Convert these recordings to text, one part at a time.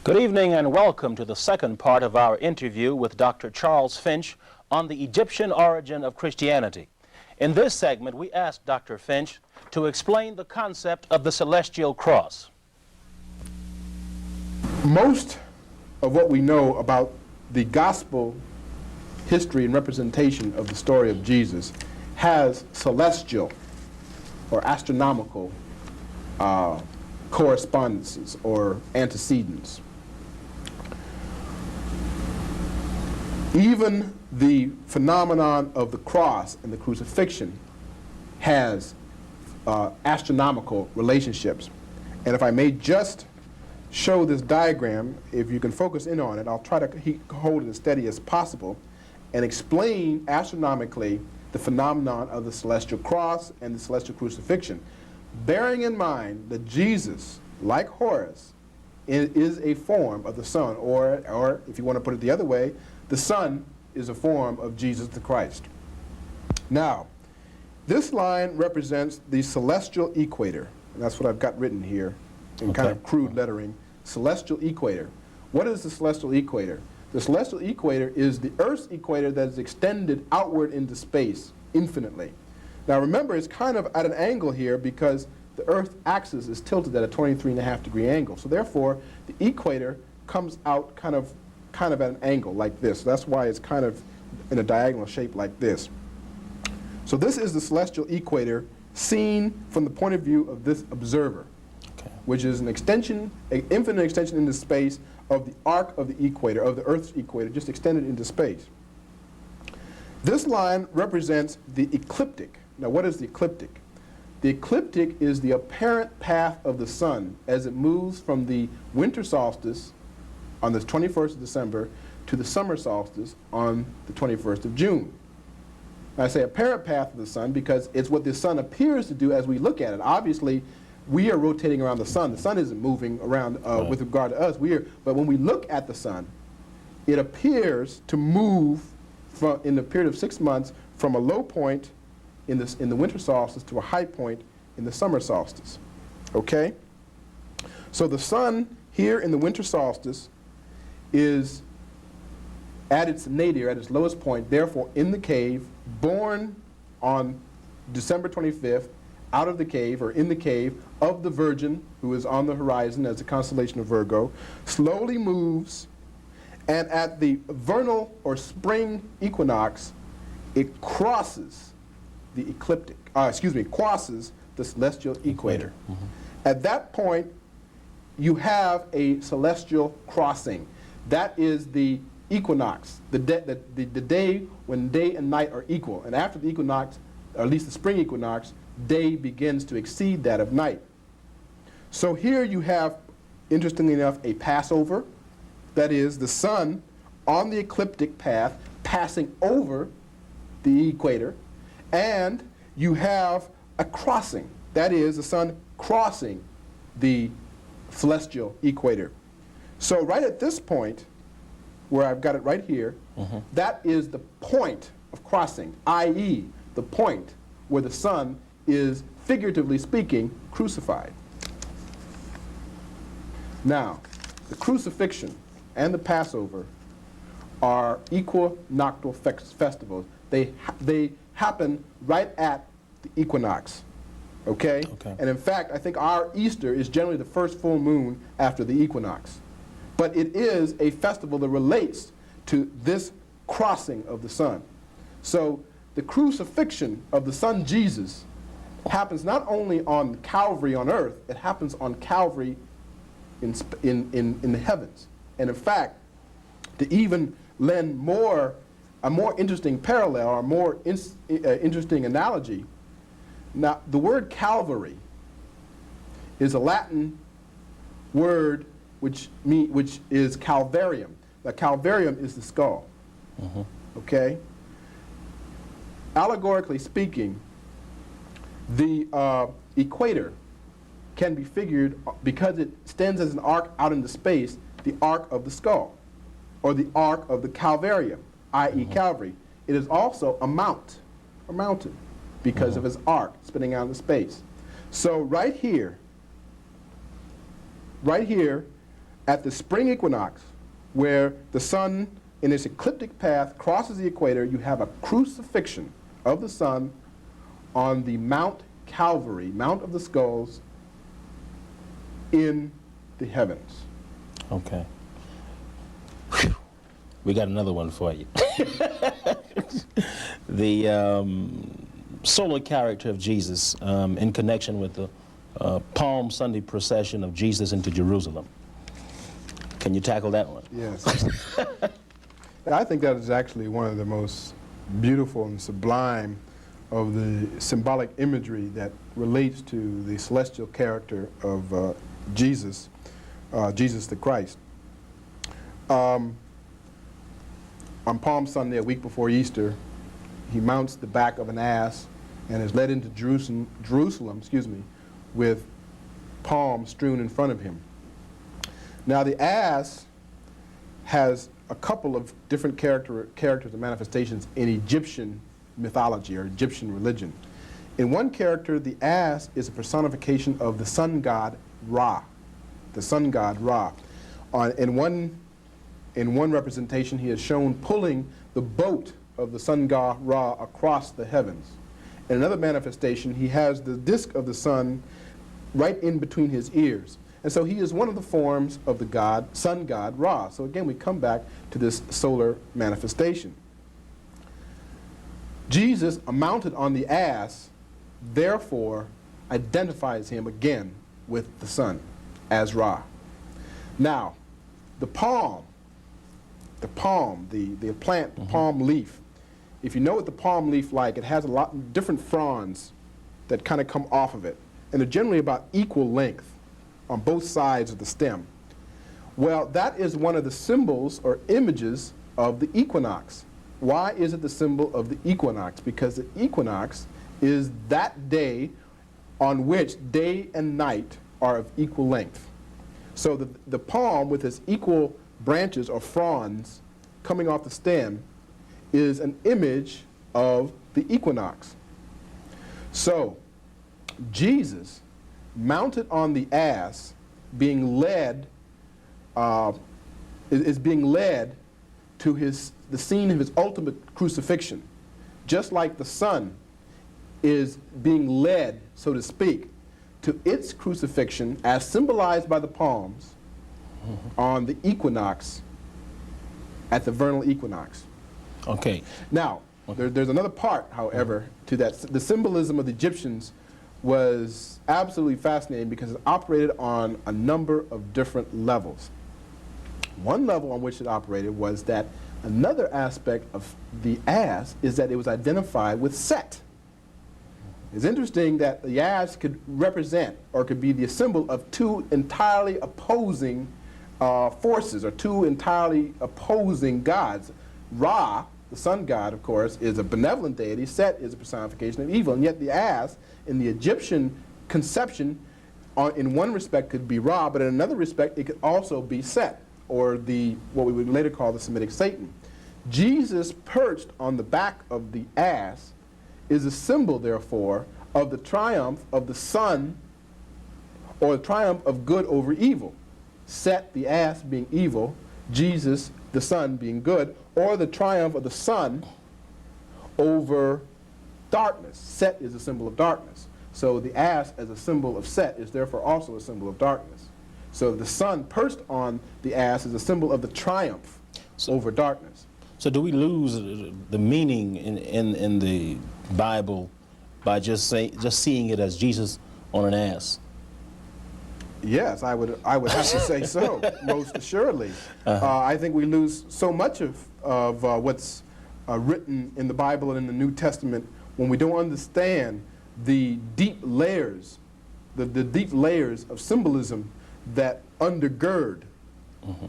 Good evening and welcome to the second part of our interview with Dr. Charles Finch on the Egyptian origin of Christianity. In this segment, we asked Dr. Finch to explain the concept of the celestial cross. Most of what we know about the gospel history and representation of the story of Jesus has celestial or astronomical correspondences or antecedents. Even the phenomenon of the cross and the crucifixion has astronomical relationships. And if I may just show this diagram, if you can focus in on it, I'll try to hold it as steady as possible and explain astronomically the phenomenon of the celestial cross and the celestial crucifixion, bearing in mind that Jesus, like Horus, is a form of the Son, or if you want to put it the other way, the Son is a form of Jesus the Christ. Now, this line represents the celestial equator, and that's what I've got written here in kind of crude lettering, celestial equator. What is the celestial equator? The celestial equator is the Earth's equator that is extended outward into space infinitely. Now remember, it's kind of at an angle here because the Earth's axis is tilted at a 23.5-degree angle. So therefore, the equator comes out kind of at an angle like this. That's why it's kind of in a diagonal shape like this. So this is the celestial equator seen from the point of view of this observer, which is an extension, an infinite extension into space of the arc of the equator, of the Earth's equator, just extended into space. This line represents the ecliptic. Now what is the ecliptic? The ecliptic is the apparent path of the sun as it moves from the winter solstice on the 21st of December to the summer solstice on the 21st of June. I say apparent path of the sun because it's what the sun appears to do as we look at it. Obviously, we are rotating around the sun. The sun isn't moving around with regard to us. But when we look at the sun, it appears to move in the period of 6 months from a low point in the winter solstice to a high point in the summer solstice. Okay? So the sun here in the winter solstice is at its nadir, at its lowest point, therefore in the cave, born on December 25th, out of the cave, or in the cave, of the Virgin, who is on the horizon as the constellation of Virgo, slowly moves, and at the vernal or spring equinox, it crosses the ecliptic, crosses the celestial equator. At that point, you have a celestial crossing. That is the equinox, the day when day and night are equal. And after the equinox, or at least the spring equinox, day begins to exceed that of night. So here you have, interestingly enough, a Passover. That is the sun on the ecliptic path passing over the equator. And you have a crossing. That is the sun crossing the celestial equator. So right at this point, where I've got it right here, that is the point of crossing, i.e. the point where the sun is, figuratively speaking, crucified. Now, the crucifixion and the Passover are equinoctial festivals. They happen right at the equinox. Okay? And in fact, I think our Easter is generally the first full moon after the equinox. But it is a festival that relates to this crossing of the sun. So the crucifixion of the Son Jesus happens not only on Calvary on earth, it happens on Calvary in the heavens. And in fact, to even lend a more interesting parallel, or a more interesting analogy, now the word Calvary is a Latin word which is calvarium. The calvarium is the skull. Okay? Allegorically speaking, the equator can be figured, because it stands as an arc out into space, the arc of the skull, or the arc of the calvarium, i.e. Calvary. It is also a mountain, because of its arc spinning out into space. So right here, At the spring equinox, where the sun in its ecliptic path crosses the equator, you have a crucifixion of the sun on the Mount Calvary, Mount of the Skulls, in the heavens. Okay. Whew. We got another one for you. The solar character of Jesus in connection with the Palm Sunday procession of Jesus into Jerusalem. Can you tackle that one? Yes. I think that is actually one of the most beautiful and sublime of the symbolic imagery that relates to the celestial character of Jesus, Jesus the Christ. On Palm Sunday, a week before Easter, he mounts the back of an ass and is led into Jerusalem, with palms strewn in front of him. Now the ass has a couple of different characters and manifestations in Egyptian mythology or Egyptian religion. In one character, the ass is a personification of the sun god Ra, the sun god Ra. In one representation, he is shown pulling the boat of the sun god Ra across the heavens. In another manifestation, he has the disk of the sun right in between his ears. And so he is one of the forms of the sun god Ra. So again, we come back to this solar manifestation. Jesus, mounted on the ass, therefore identifies him again with the sun as Ra. Now, the palm, the plant, the palm leaf. If you know what the palm leaf like, it has a lot of different fronds that kind of come off of it. And they're generally about equal length on both sides of the stem. Well, that is one of the symbols or images of the equinox. Why is it the symbol of the equinox? Because the equinox is that day on which day and night are of equal length. So the palm with its equal branches or fronds coming off the stem is an image of the equinox. So Jesus, mounted on the ass, being led, is being led to the scene of his ultimate crucifixion, just like the sun is being led, so to speak, to its crucifixion as symbolized by the palms on the equinox, at the vernal equinox. Okay. Now, there's another part, however, to that. The symbolism of the Egyptians was absolutely fascinating because it operated on a number of different levels. One level on which it operated was that another aspect of the ass is that it was identified with Set. It's interesting that the ass could represent or could be the symbol of two entirely opposing forces, or two entirely opposing gods. Ra, the sun god, of course, is a benevolent deity. Set is a personification of evil. And yet the ass, in the Egyptian conception, in one respect could be Ra, but in another respect it could also be Set, or what we would later call the Semitic Satan. Jesus perched on the back of the ass is a symbol, therefore, of the triumph of the sun, or the triumph of good over evil. Set, the ass, being evil, Jesus, the sun, being good, or the triumph of the sun over darkness. Set is a symbol of darkness. So the ass, as a symbol of Set, is therefore also a symbol of darkness. So the sun perched on the ass is a symbol of the triumph over darkness. So do we lose the meaning in the Bible by just seeing it as Jesus on an ass? Yes, I would have to say so, most assuredly. I think we lose so much of what's written in the Bible and in the New Testament when we don't understand the deep layers, the deep layers of symbolism that undergird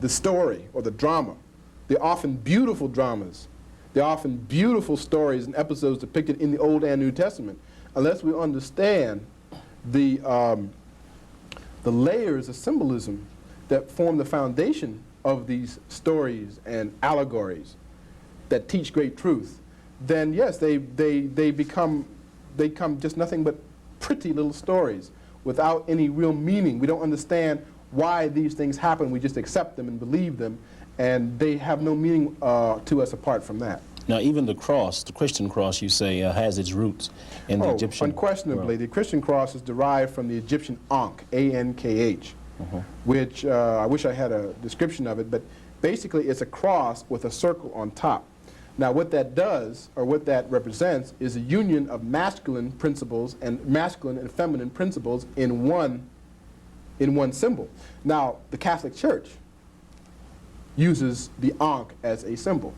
the story or the drama. They're often beautiful dramas. They're often beautiful stories and episodes depicted in the Old and New Testament. Unless we understand the layers of symbolism that form the foundation of these stories and allegories that teach great truth, then yes, they become just nothing but pretty little stories without any real meaning. We don't understand why these things happen. We just accept them and believe them, and they have no meaning to us apart from that. Now, even the cross, the Christian cross, you say, has its roots in the Egyptian unquestionably, world. the Christian cross is derived from the Egyptian Ankh, A-N-K-H, which I wish I had a description of it, but basically it's a cross with a circle on top. Now, what that does, or what that represents, is a union of masculine principles and masculine and feminine principles in one symbol. Now, the Catholic Church uses the Ankh as a symbol.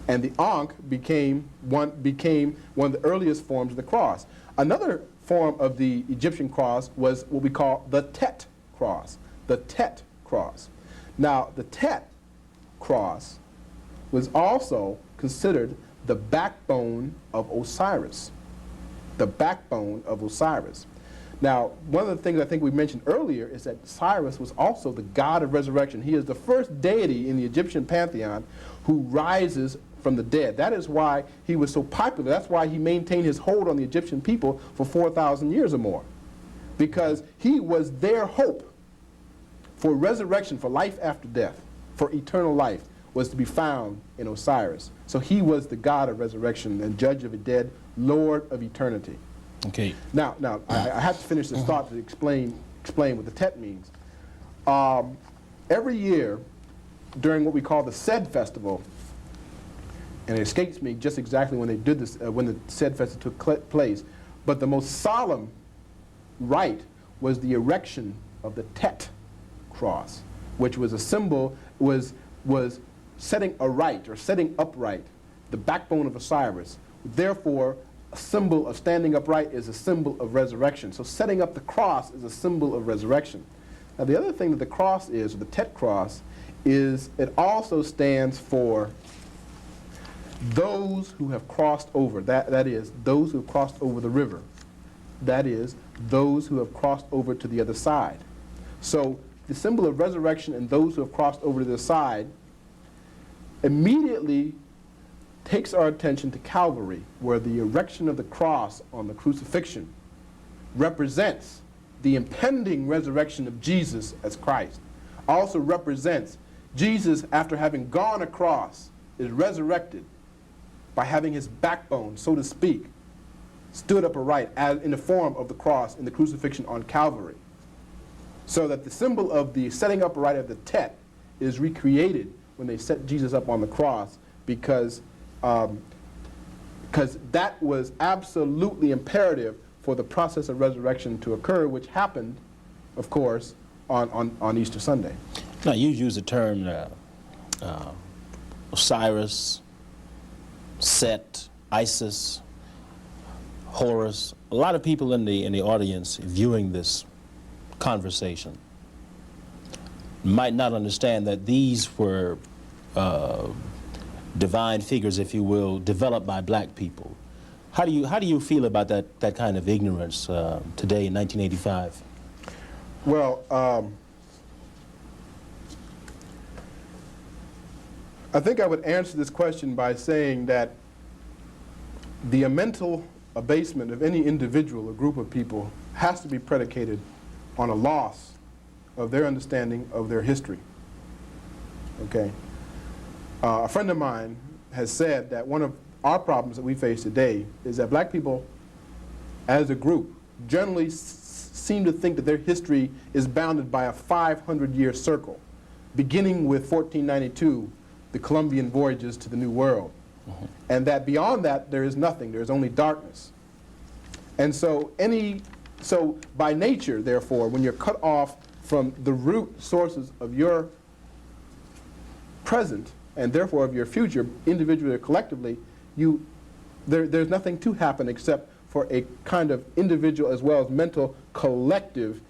And the Ankh became one of the earliest forms of the cross. Another form of the Egyptian cross was what we call the Tet cross. The Tet cross. Now, the Tet cross was also considered the backbone of Osiris. The backbone of Osiris. Now, one of the things I think we mentioned earlier is that Osiris was also the god of resurrection. He is the first deity in the Egyptian pantheon who rises from the dead. That is why he was so popular. That's why he maintained his hold on the Egyptian people for 4,000 years or more. Because he was their hope for resurrection, for life after death, for eternal life, was to be found in Osiris. So he was the god of resurrection and judge of the dead, Lord of eternity. Okay. Now, I have to finish this thought to explain what the Tet means. Every year, during what we call the Sed Festival, and it escapes me just exactly when they did this, when the Sed Festival took place, but the most solemn rite was the erection of the Tet cross, which was a symbol, was setting aright or setting upright the backbone of Osiris. Therefore, a symbol of standing upright is a symbol of resurrection. So setting up the cross is a symbol of resurrection. Now, the other thing that the cross is, or the Tet cross, is it also stands for those who have crossed over. That is, those who have crossed over the river. That is, those who have crossed over to the other side. So the symbol of resurrection and those who have crossed over to the side immediately takes our attention to Calvary, where the erection of the cross on the crucifixion represents the impending resurrection of Jesus as Christ. Also represents Jesus, after having gone across, is resurrected by having his backbone, so to speak, stood up aright as in the form of the cross in the crucifixion on Calvary. So that the symbol of the setting up aright of the Tet is recreated when they set Jesus up on the cross, because that was absolutely imperative for the process of resurrection to occur, which happened, of course, on Easter Sunday. Now, you use the term Osiris, Set, Isis, Horus. A lot of people in the audience viewing this conversation might not understand that these were divine figures, if you will, developed by black people. How do you feel about that kind of ignorance today in 1985? Well, I think I would answer this question by saying that the mental abasement of any individual or group of people has to be predicated on a loss of their understanding of their history. Okay? A friend of mine has said that one of our problems that we face today is that black people, as a group, generally seem to think that their history is bounded by a 500-year circle, beginning with 1492, the Columbian voyages to the New World. And that beyond that, there is nothing. There is only darkness. And so by nature, therefore, when you're cut off from the root sources of your present, and therefore of your future, individually or collectively, there's nothing to happen except for a kind of individual as well as mental collective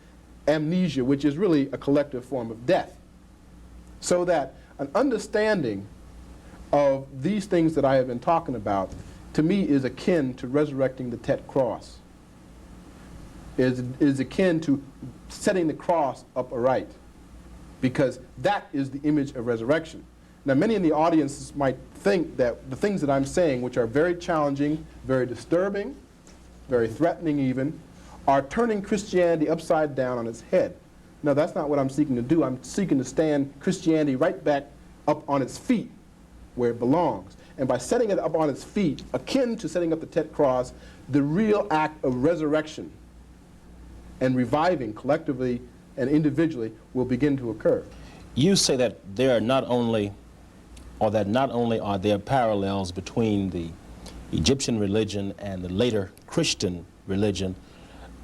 amnesia, which is really a collective form of death. So that an understanding of these things that I have been talking about, to me, is akin to resurrecting the Tet cross, is akin to setting the cross up aright, because that is the image of resurrection. Now, many in the audience might think that the things that I'm saying, which are very challenging, very disturbing, very threatening even, are turning Christianity upside down on its head. No, that's not what I'm seeking to do. I'm seeking to stand Christianity right back up on its feet where it belongs. And by setting it up on its feet, akin to setting up the Tet Cross, the real act of resurrection and reviving collectively and individually will begin to occur. You say that there are not only are there parallels between the Egyptian religion and the later Christian religion,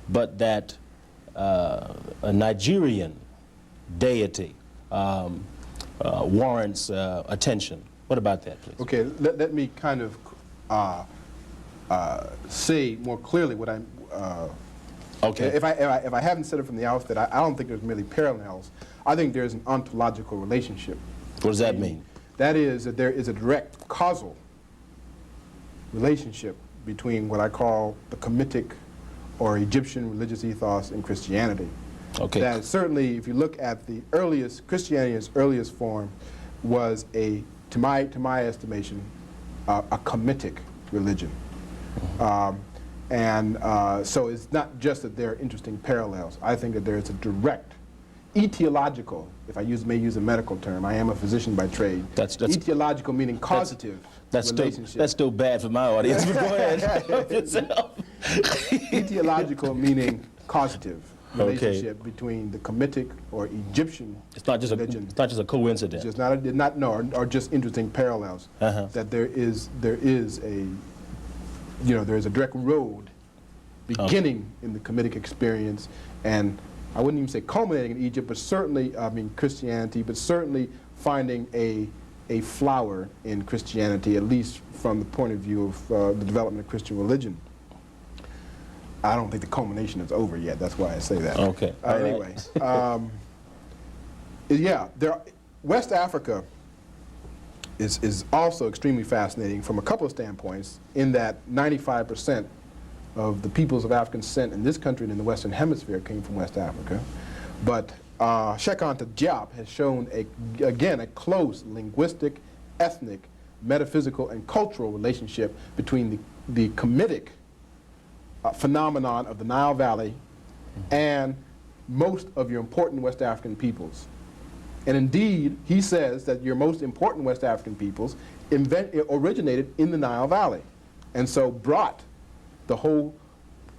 but that a Nigerian deity warrants attention. What about that, please? Okay, let me kind of say more clearly what I'm. Okay. If I haven't said it from the outset, I don't think there's merely parallels. I think there's an ontological relationship. What does that mean? That is that there is a direct causal relationship between what I call the Kemetic or Egyptian religious ethos and Christianity. Okay. That certainly, if you look at the earliest, Christianity's earliest form was to my estimation, a Kemetic religion. So it's not just that there are interesting parallels. I think that there is a direct etiological, if I may use a medical term, I am a physician by trade. That's etiological meaning causative relationship. That's still bad for my audience. But go ahead. Etiological meaning causative relationship between the Kemetic or Egyptian religion. It's not just a coincidence. It's just or just interesting parallels. That there is a direct road beginning in the Kemetic experience, and I wouldn't even say culminating in Egypt, but certainly, Christianity, but certainly finding a flower in Christianity, at least from the point of view of the development of Christian religion. I don't think the culmination is over yet. That's why I say that. Okay. Anyway, West Africa is also extremely fascinating from a couple of standpoints, in that 95% of the peoples of African descent in this country and in the Western Hemisphere came from West Africa. But Cheikh Anta Diop has shown, again, a close linguistic, ethnic, metaphysical, and cultural relationship between the Kemetic phenomenon of the Nile Valley and most of your important West African peoples. And indeed, he says that your most important West African peoples originated in the Nile Valley, and so brought the whole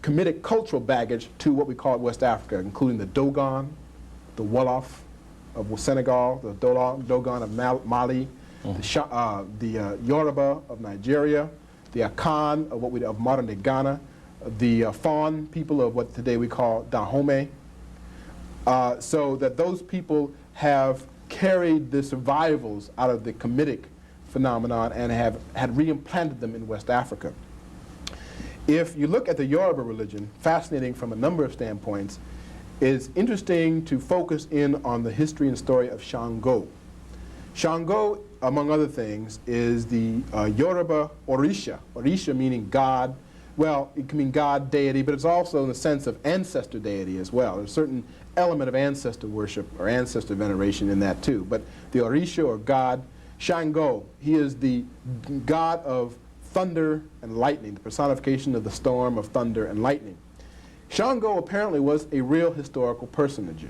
Kemetic cultural baggage to what we call West Africa, including the Dogon, the Wolof of Senegal, the Dogon of Mali, the Yoruba of Nigeria, the Akan of modern-day Ghana, the Fon people of what today we call Dahomey, so that those people have carried the survivals out of the Kemetic phenomenon and had reimplanted them in West Africa. If you look at the Yoruba religion, fascinating from a number of standpoints, it's interesting to focus in on the history and story of Shango. Shango, among other things, is the Yoruba Orisha. Orisha meaning God. Well, it can mean God, deity, but it's also in the sense of ancestor deity as well. There's a certain element of ancestor worship or ancestor veneration in that too. But the Orisha, or God, Shango, he is the god of thunder and lightning, the personification of the storm of thunder and lightning. Shango apparently was a real historical personage,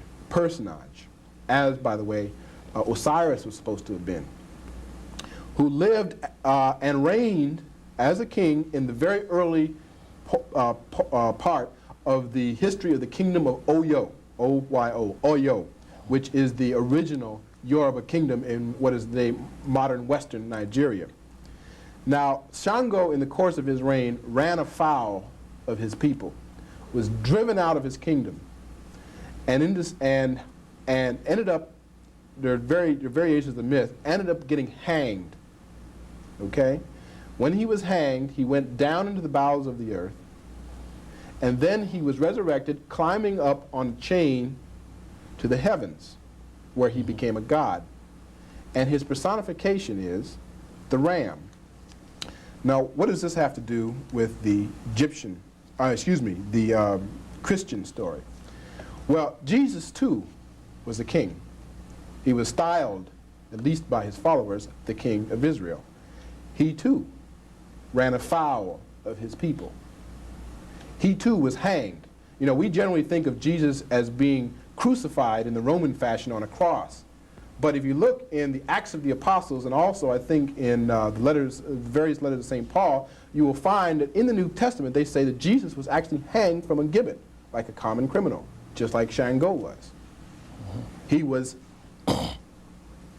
as, by the way, Osiris was supposed to have been, who lived and reigned as a king in the very early part of the history of the kingdom of Oyo, O-Y-O, Oyo, which is the original Yoruba kingdom in what is the modern western Nigeria. Now, Shango, in the course of his reign, ran afoul of his people, was driven out of his kingdom, and ended up, there are variations of the myth, ended up getting hanged, okay? When he was hanged, he went down into the bowels of the earth, and then he was resurrected, climbing up on a chain to the heavens, where he became a god. And his personification is the ram. Now, what does this have to do with the Christian story? Well, Jesus, too, was a king. He was styled, at least by his followers, the king of Israel. He, too, ran afoul of his people. He, too, was hanged. You know, we generally think of Jesus as being crucified in the Roman fashion on a cross. But if you look in the Acts of the Apostles, and also I think in the letters, various letters of St. Paul, you will find that in the New Testament they say that Jesus was actually hanged from a gibbet, like a common criminal, just like Shango was. He was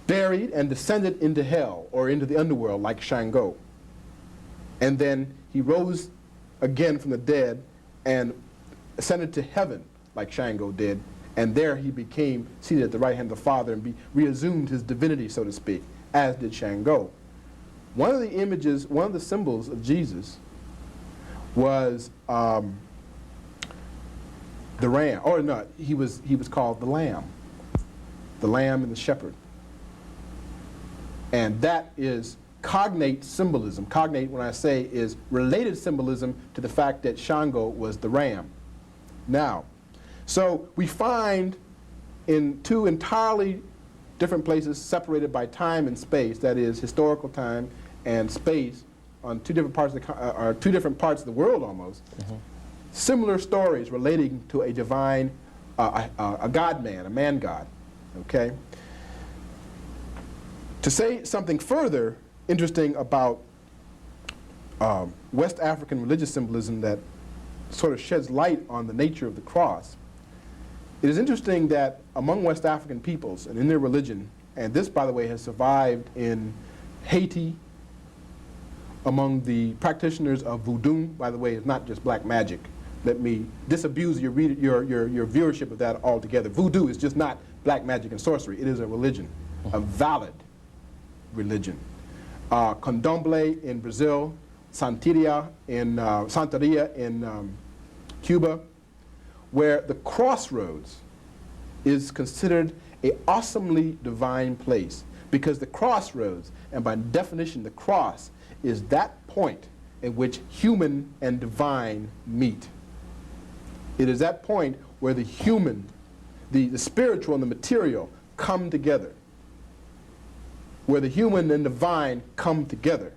buried and descended into hell, or into the underworld, like Shango. And then he rose again from the dead and ascended to heaven, like Shango did. And there he became seated at the right hand of the Father and reassumed his divinity, so to speak, as did Shango. One of the images, one of the symbols of Jesus was the ram, or no, he was called the lamb and the shepherd. And that is cognate symbolism. Cognate, when I say, is related symbolism to the fact that Shango was the ram. Now, so we find in two entirely different places separated by time and space, that is historical time and space, on two different parts of the world almost, similar stories relating to a divine, a God-man, a man-God, okay? To say something further interesting about West African religious symbolism that sort of sheds light on the nature of the cross, it is interesting that among West African peoples and in their religion, and this, by the way, has survived in Haiti, among the practitioners of voodoo, by the way, it's not just black magic. Let me disabuse your viewership of that altogether. Voodoo is just not black magic and sorcery. It is a religion, a valid religion. Candomblé in Brazil, Santeria in Cuba, where the crossroads is considered an awesomely divine place, because the crossroads, and by definition the cross, is that point at which human and divine meet. It is that point where the human, the spiritual and the material come together, where the human and divine come together.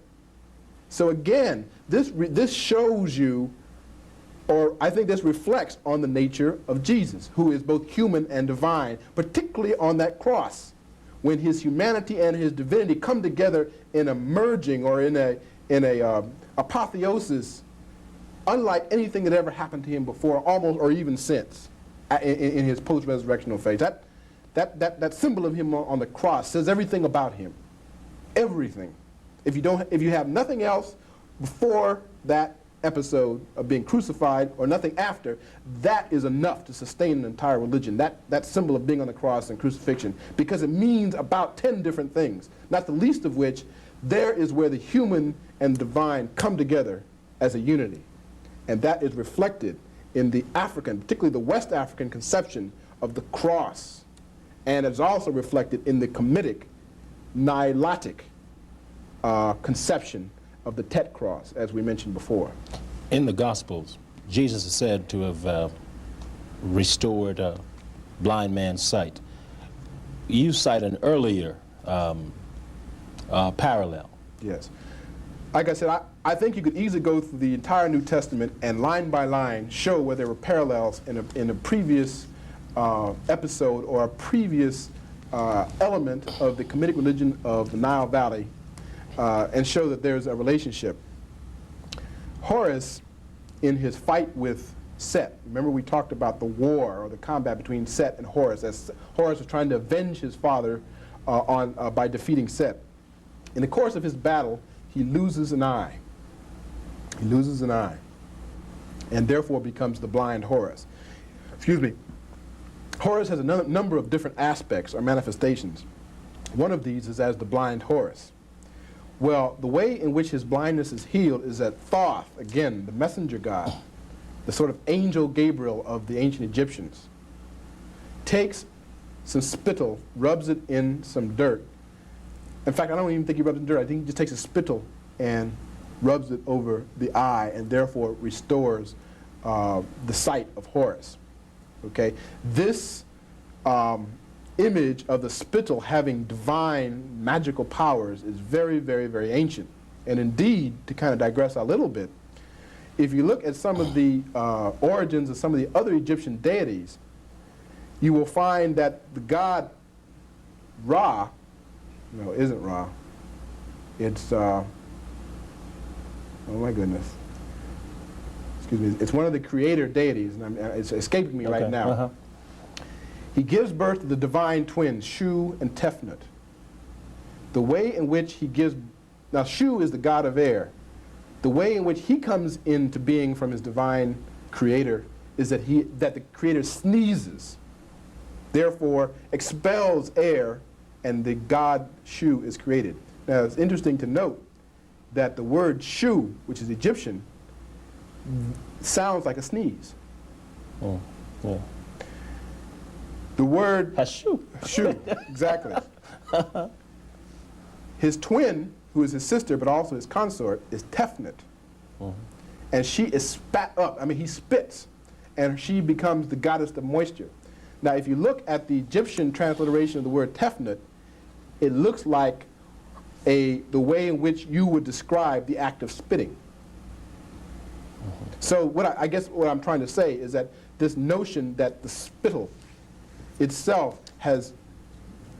So again, this shows you, or I think this reflects on the nature of Jesus, who is both human and divine, particularly on that cross, when his humanity and his divinity come together in a merging, or in a apotheosis unlike anything that ever happened to him before, almost, or even since, in his post-resurrectional phase. That symbol of him on the cross says everything about him. Everything. If you have nothing else before that episode of being crucified, or nothing after, that is enough to sustain an entire religion. That symbol of being on the cross and crucifixion, because it means about 10 different things, not the least of which, there is where the human and divine come together as a unity. And that is reflected in the African, particularly the West African conception of the cross. And it's also reflected in the Kemetic, Nihilatic conception of the Tet cross, as we mentioned before. In the Gospels, Jesus is said to have restored a blind man's sight. You cite an earlier parallel. Yes. Like I said, I think you could easily go through the entire New Testament and line by line show where there were parallels in a previous episode, or a previous element of the Kemetic religion of the Nile Valley, and show that there's a relationship. Horus, in his fight with Set, remember we talked about the war, or the combat between Set and Horus, as Horus was trying to avenge his father by defeating Set. In the course of his battle, he loses an eye. He loses an eye, and therefore becomes the blind Horus. Excuse me. Horus has a number of different aspects or manifestations. One of these is as the blind Horus. Well, the way in which his blindness is healed is that Thoth, again, the messenger god, the sort of angel Gabriel of the ancient Egyptians, takes some spittle, rubs it in some dirt. In fact, I don't even think he rubs it in dirt. I think he just takes a spittle and rubs it over the eye, and therefore restores the sight of Horus. Okay? This image of the spittle having divine magical powers is very, very, very ancient. And indeed, to kind of digress a little bit, if you look at some of the origins of some of the other Egyptian deities, you will find that the god Ra, no, it isn't Ra. It's, oh my goodness. Excuse me. It's one of the creator deities, and it's escaping me right now. He gives birth to the divine twins, Shu and Tefnut. The way in which he gives, now Shu is the god of air. The way in which he comes into being from his divine creator is that the creator sneezes, therefore expels air, and the god Shu is created. Now it's interesting to note that the word Shu, which is Egyptian, sounds like a sneeze. Oh, yeah. The word Hashu. Shu, exactly. His twin, who is his sister but also his consort, is Tefnut. And she is spat up. I mean, he spits, and she becomes the goddess of moisture. Now, if you look at the Egyptian transliteration of the word Tefnut, it looks like the way in which you would describe the act of spitting. So I guess what I'm trying to say is that this notion that the spittle itself has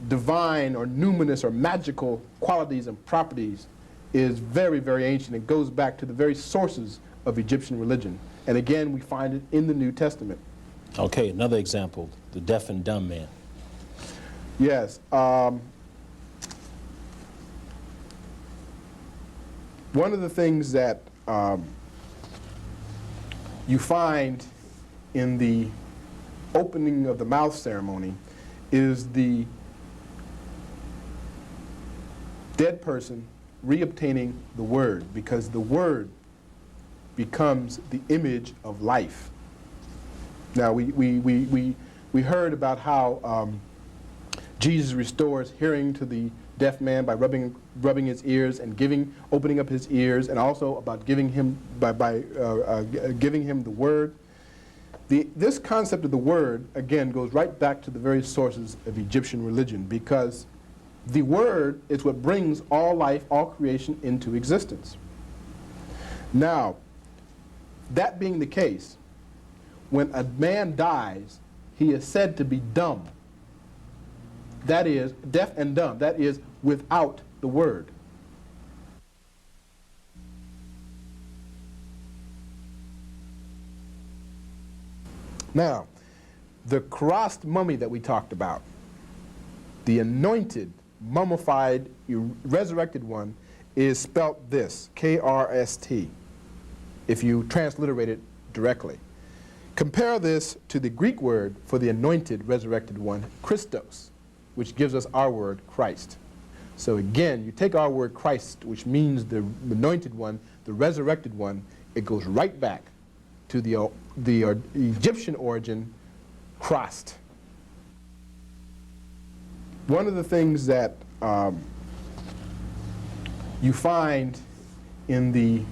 divine or numinous or magical qualities and properties is very, very ancient. It goes back to the very sources of Egyptian religion. And again, we find it in the New Testament. Okay, another example, the deaf and dumb man. Yes. One of the things that you find in the opening of the mouth ceremony is the dead person reobtaining the word, because the word becomes the image of life. Now, we heard about how Jesus restores hearing to the deaf man by rubbing his ears and opening up his ears, and also about giving him giving him the word. This concept of the word, again, goes right back to the very sources of Egyptian religion, because the word is what brings all life, all creation into existence. Now, that being the case, when a man dies, he is said to be dumb. That is, deaf and dumb. That is, without the word. Now, the crossed mummy that we talked about, the anointed, mummified, resurrected one, is spelt this, K-R-S-T, if you transliterate it directly. Compare this to the Greek word for the anointed, resurrected one, Christos, which gives us our word, Christ. So again, you take our word Christ, which means the anointed one, the resurrected one, it goes right back to the Egyptian origin, Christ. One of the things that you find in the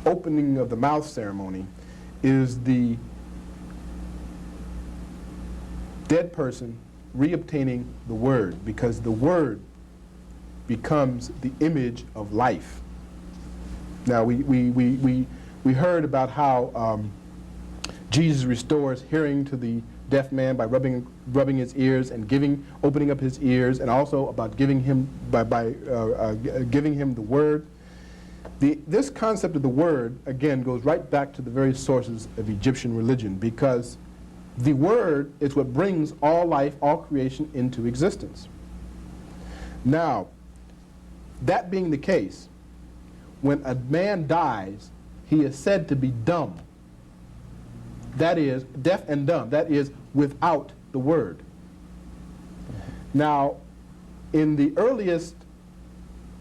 opening of the mouth ceremony is the dead person reobtaining the word, because the word becomes the image of life. Now, we heard about how Jesus restores hearing to the deaf man by rubbing his ears and opening up his ears, and also about giving him giving him the word. This concept of the word, again, goes right back to the very sources of Egyptian religion, because the word is what brings all life, all creation into existence. Now, that being the case, when a man dies, he is said to be dumb. That is, deaf and dumb. That is, without the word. Now, in the earliest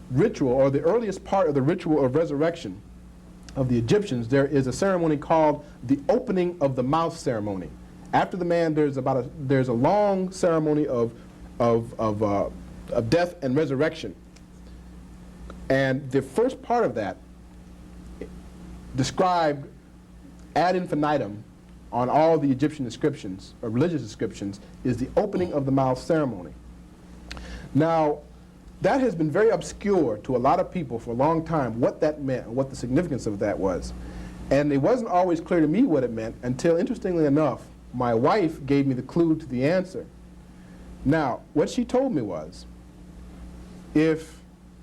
ritual, or the earliest part of the ritual of resurrection of the Egyptians, there is a ceremony called the opening of the mouth ceremony. After the man, there's a long ceremony of death and resurrection. And the first part of that, described ad infinitum on all the Egyptian inscriptions, or religious inscriptions, is the opening of the mouth ceremony. Now, that has been very obscure to a lot of people for a long time, what that meant, and what the significance of that was. And it wasn't always clear to me what it meant until, interestingly enough, my wife gave me the clue to the answer. Now, what she told me was, if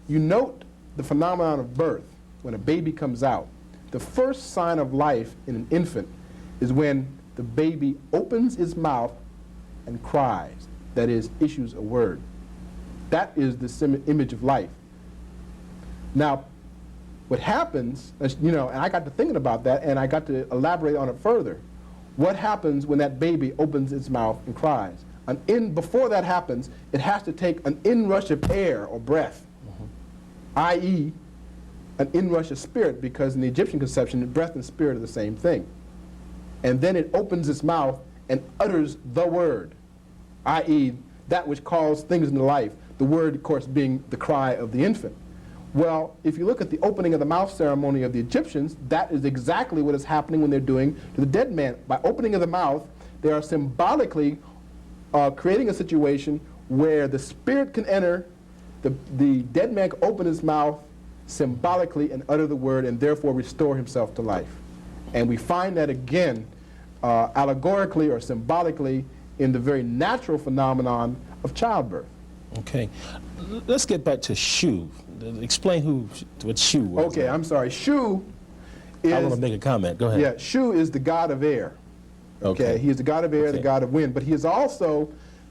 you note the phenomenon of birth, when a baby comes out, the first sign of life in an infant is when the baby opens its mouth and cries, that is, issues a word. That is the image of life. Now, what happens, and I got to thinking about that, and I got to elaborate on it further. What happens when that baby opens its mouth and cries? Before that happens, it has to take an inrush of air or breath, i.e., an inrush of spirit, because in the Egyptian conception, breath and spirit are the same thing. And then it opens its mouth and utters the word, i.e., that which calls things into life, the word, of course, being the cry of the infant. Well, if you look at the opening of the mouth ceremony of the Egyptians, that is exactly what is happening when they're doing to the dead man. By opening of the mouth, they are symbolically creating a situation where the spirit can enter, the dead man can open his mouth symbolically and utter the word and therefore restore himself to life. And we find that again, allegorically or symbolically, in the very natural phenomenon of childbirth. Okay. Let's get back to Shu. Explain what Shu was. Okay, I'm sorry. Shu is... I want to make a comment. Go ahead. Yeah, Shu is the god of air. Okay. He is the god of air, the god of wind, but he is also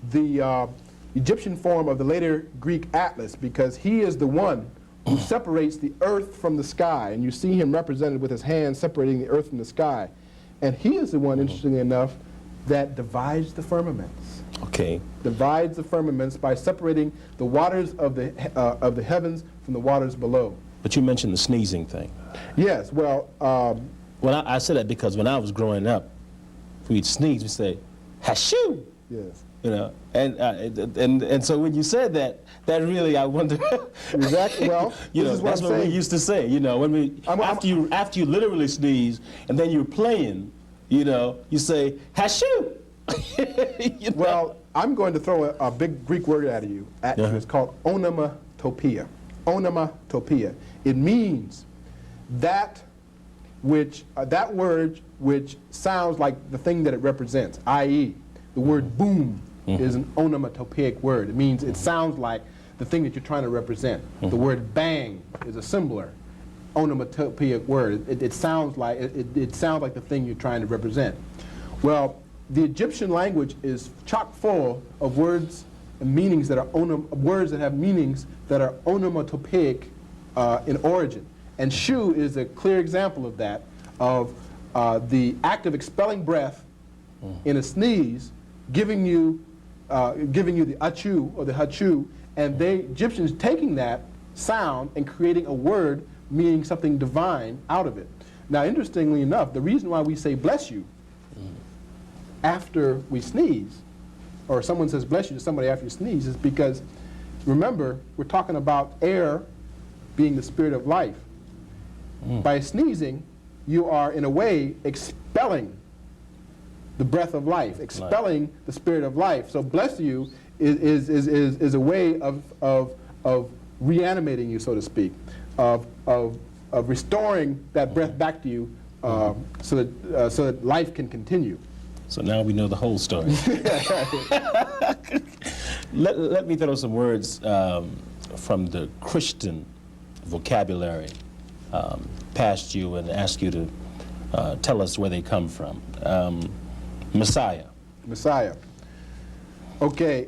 the Egyptian form of the later Greek Atlas, because he is the one who separates the earth from the sky, and you see him represented with his hands separating the earth from the sky. And he is the one, interestingly enough, that divides the firmaments. Okay. Divides the firmaments by separating the waters of the heavens from the waters below. But you mentioned the sneezing thing. Yes, well... well, I said that because when I was growing up, we'd sneeze, we'd say, "Hashu!" Yes. And so when you said that, that really, I wonder. Exactly. Well, that's what we used to say. When we after you literally sneeze and then you're playing, you say "Hashu." Well, I'm going to throw a big Greek word at you. It's called onomatopoeia. Onomatopoeia. It means that word which sounds like the thing that it represents, i.e., the word boom is an onomatopoeic word. It means it sounds like the thing that you're trying to represent. The word bang is a similar onomatopoeic word. It sounds like the thing you're trying to represent. Well, the Egyptian language is chock full of words and meanings that are words that have meanings that are onomatopoeic in origin. And Shu is a clear example of that, of the act of expelling breath in a sneeze, giving you the achu or the hachu, and they Egyptians taking that sound and creating a word meaning something divine out of it. Now, interestingly enough, the reason why we say bless you after we sneeze, or someone says bless you to somebody after you sneeze, is because, remember, we're talking about air being the spirit of life. By sneezing, you are, in a way, expelling the breath of life, expelling the spirit of life. So bless you is a way of reanimating you, so to speak, of restoring that breath back to you, so that life can continue. So now we know the whole story. Let me throw some words from the Christian vocabulary past you and ask you to tell us where they come from. Messiah. Messiah. Okay.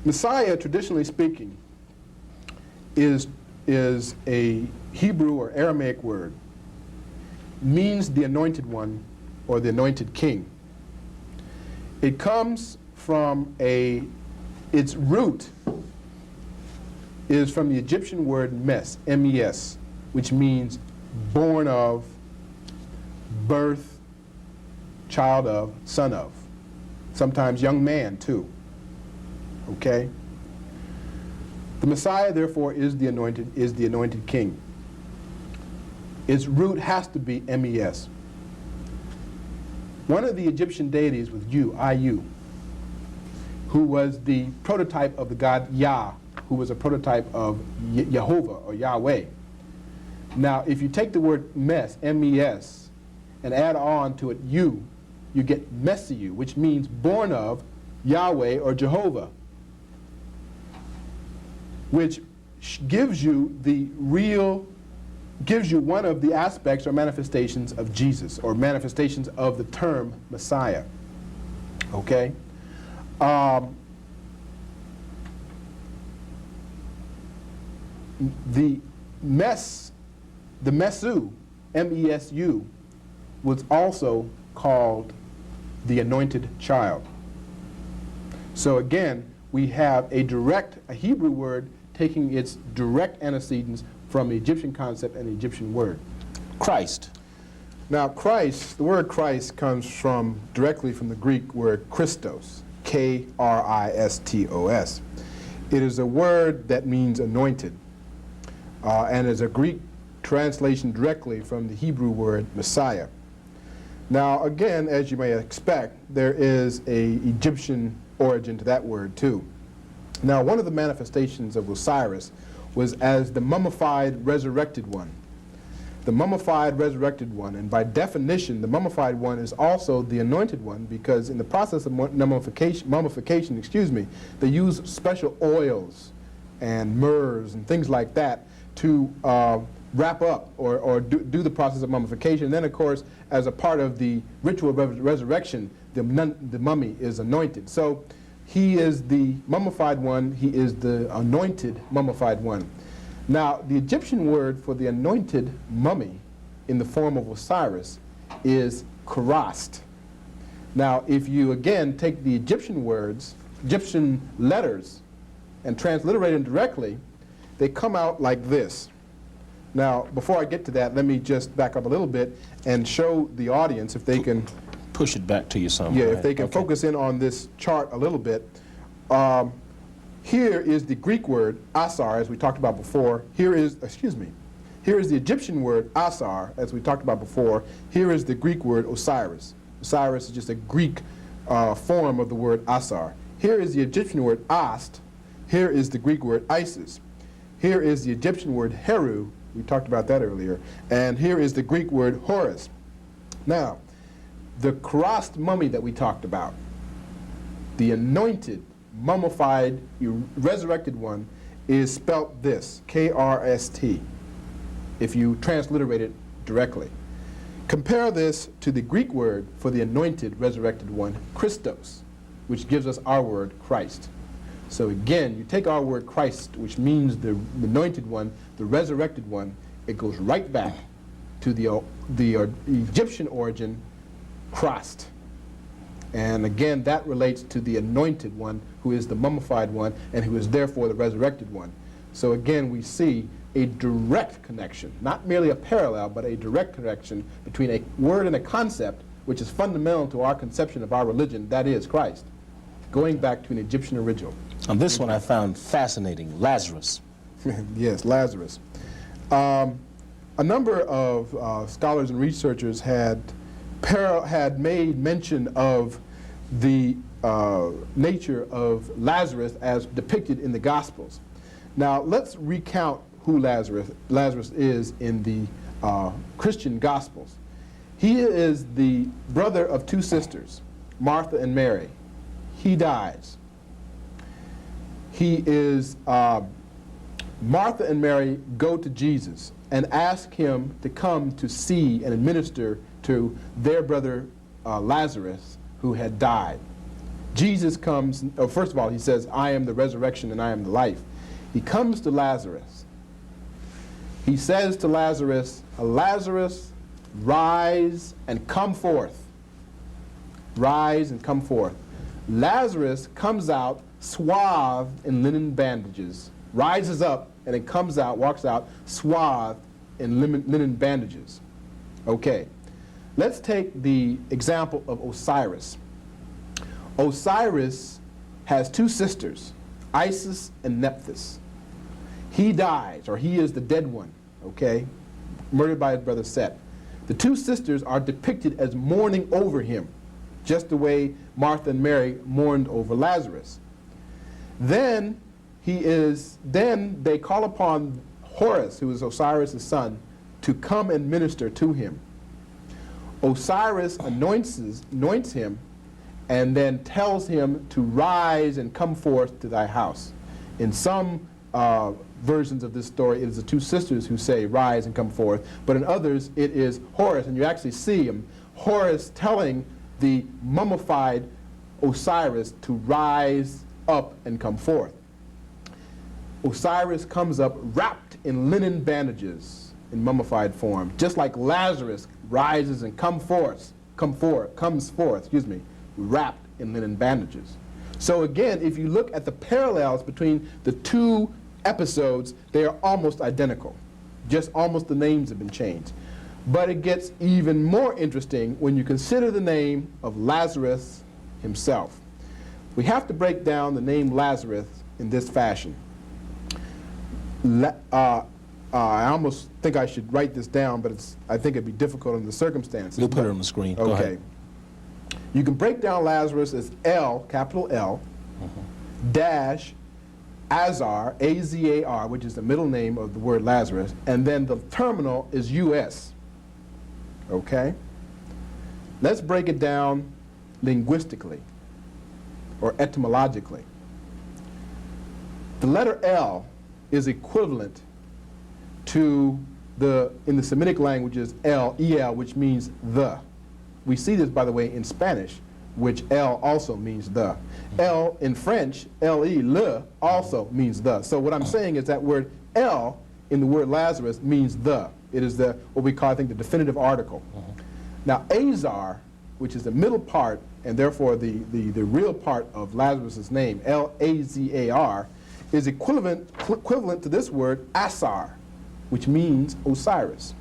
Messiah, traditionally speaking, is a Hebrew or Aramaic word. Means the anointed one or the anointed king. It comes from its root is from the Egyptian word mes, M-E-S, which means born of, birth, child of, son of. Sometimes young man, too. Okay? The Messiah, therefore, is the anointed king. Its root has to be M-E-S. One of the Egyptian deities was Iu, who was the prototype of the god Yah, who was a prototype of Jehovah or Yahweh. Now, if you take the word mes, M-E-S, and add on to it you, you get Messiu, which means born of Yahweh or Jehovah, which gives you one of the aspects or manifestations of Jesus, or manifestations of the term Messiah. Okay? The Mesu, M-E-S-U, was also called the anointed child. So again, we have a Hebrew word taking its direct antecedents from the Egyptian concept and the Egyptian word. Christ. Now Christ, the word Christ comes directly from the Greek word Christos, K-R-I-S-T-O-S. It is a word that means anointed, and is a Greek translation directly from the Hebrew word Messiah. Now again, as you may expect, there is an Egyptian origin to that word too. Now one of the manifestations of Osiris was as the mummified resurrected one. The mummified resurrected one, and by definition the mummified one is also the anointed one, because in the process of mummification, they use special oils and myrrhs and things like that to wrap up or do the process of mummification. And then of course, as a part of the ritual of resurrection, the mummy is anointed. So he is the mummified one, he is the anointed mummified one. Now, the Egyptian word for the anointed mummy in the form of Osiris is karast. Now, if you again take the Egyptian letters, and transliterate them directly, they come out like this. Now, before I get to that, let me just back up a little bit and show the audience, if they can push it back to you some. Yeah, if they can focus in on this chart a little bit. Here is the Greek word asar, as we talked about before. Here is the Egyptian word asar, as we talked about before. Here is the Greek word Osiris. Osiris is just a Greek form of the word asar. Here is the Egyptian word ast. Here is the Greek word Isis. Here is the Egyptian word Heru. We talked about that earlier. And here is the Greek word Horus. Now, the karast mummy that we talked about, the anointed, mummified, resurrected one, is spelt this, K-R-S-T, if you transliterate it directly. Compare this to the Greek word for the anointed, resurrected one, Christos, which gives us our word Christ. So again, you take our word Christ, which means the anointed one, the resurrected one, it goes right back to the Egyptian origin, Christ. And again, that relates to the anointed one, who is the mummified one, and who is therefore the resurrected one. So again, we see a direct connection, not merely a parallel, but a direct connection between a word and a concept, which is fundamental to our conception of our religion, that is Christ, going back to an Egyptian original. And this one I found fascinating, Lazarus. Yes, Lazarus. A number of scholars and researchers had made mention of the nature of Lazarus as depicted in the Gospels. Now, let's recount who Lazarus is in the Christian Gospels. He is the brother of two sisters, Martha and Mary. He dies. Martha and Mary go to Jesus and ask him to come to see and administer to their brother Lazarus, who had died. Jesus comes, first of all, he says, I am the resurrection and I am the life. He comes to Lazarus. He says to Lazarus, Lazarus, rise and come forth. Rise and come forth. Lazarus comes out swathed in linen bandages, rises up, and it comes out, walks out, swathed in linen bandages. Okay. Let's take the example of Osiris. Osiris has two sisters, Isis and Nephthys. He dies, or he is the dead one, okay, murdered by his brother Set. The two sisters are depicted as mourning over him, just the way Martha and Mary mourned over Lazarus. Then they call upon Horus, who is Osiris' son, to come and minister to him. Osiris anoints him and then tells him to rise and come forth to thy house. In some versions of this story, it is the two sisters who say, rise and come forth, but in others, it is Horus, and you actually see him, Horus telling the mummified Osiris to rise up and come forth. Osiris comes up wrapped in linen bandages in mummified form, just like Lazarus rises and comes forth, wrapped in linen bandages. So again, if you look at the parallels between the two episodes, they are almost identical. Just almost the names have been changed. But it gets even more interesting when you consider the name of Lazarus himself. We have to break down the name Lazarus in this fashion. I almost think I should write this down, but I think it'd be difficult in the circumstances. You'll put it on the screen. Go ahead. You can break down Lazarus as L, capital L, dash Azar, A-Z-A-R, which is the middle name of the word Lazarus, and then the terminal is U-S. Okay? Let's break it down linguistically or etymologically. The letter L is equivalent to in the Semitic languages, El, which means the. We see this, by the way, in Spanish, which L also means the. L in French, L-E, le, also means the. So what I'm saying is that word L in the word Lazarus means the. It is what we call, I think, the definitive article. Now, Azar, which is the middle part, and therefore the real part of Lazarus' name, L-A-Z-A-R, is equivalent to this word Asar, which means Osiris.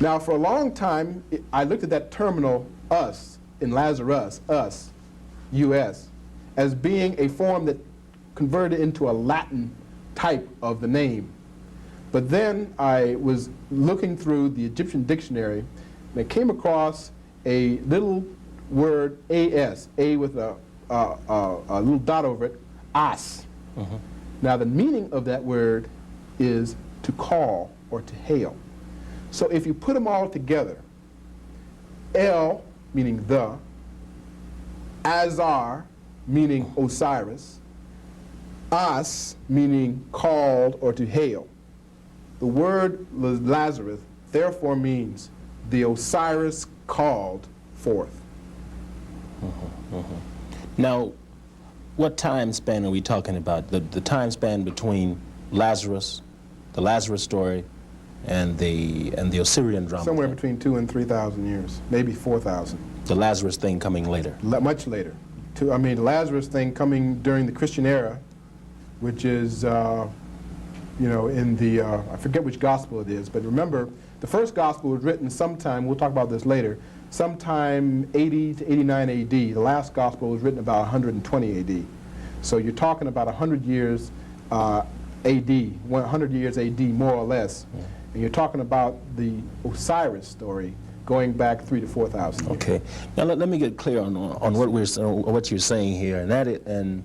Now, for a long time, I looked at that terminal us in Lazarus, us, U-S, as being a form that converted into a Latin type of the name. But then I was looking through the Egyptian dictionary, and I came across a little word, A-S, A with a little dot over it, as. Now, the meaning of that word is to call or to hail. So if you put them all together, El, meaning the, Azar, meaning Osiris, As, meaning called or to hail. The word Lazarus therefore means the Osiris called forth. Now, what time span are we talking about? The time span between Lazarus, the Lazarus story, and the Osirian drama? Somewhere between 2,000 and 3,000 years, maybe 4,000. The Lazarus thing coming later? Much later. The Lazarus thing coming during the Christian era, which is, in the, I forget which gospel it is, but remember, the first gospel was written sometime, we'll talk about this later, sometime 80 to 89 AD. The last gospel was written about 120 AD. So you're talking about 100 years AD, 100 years AD more or less. And you're talking about the Osiris story going back 3,000 to 4,000 years. Okay. Now let me get clear on what you're saying here. And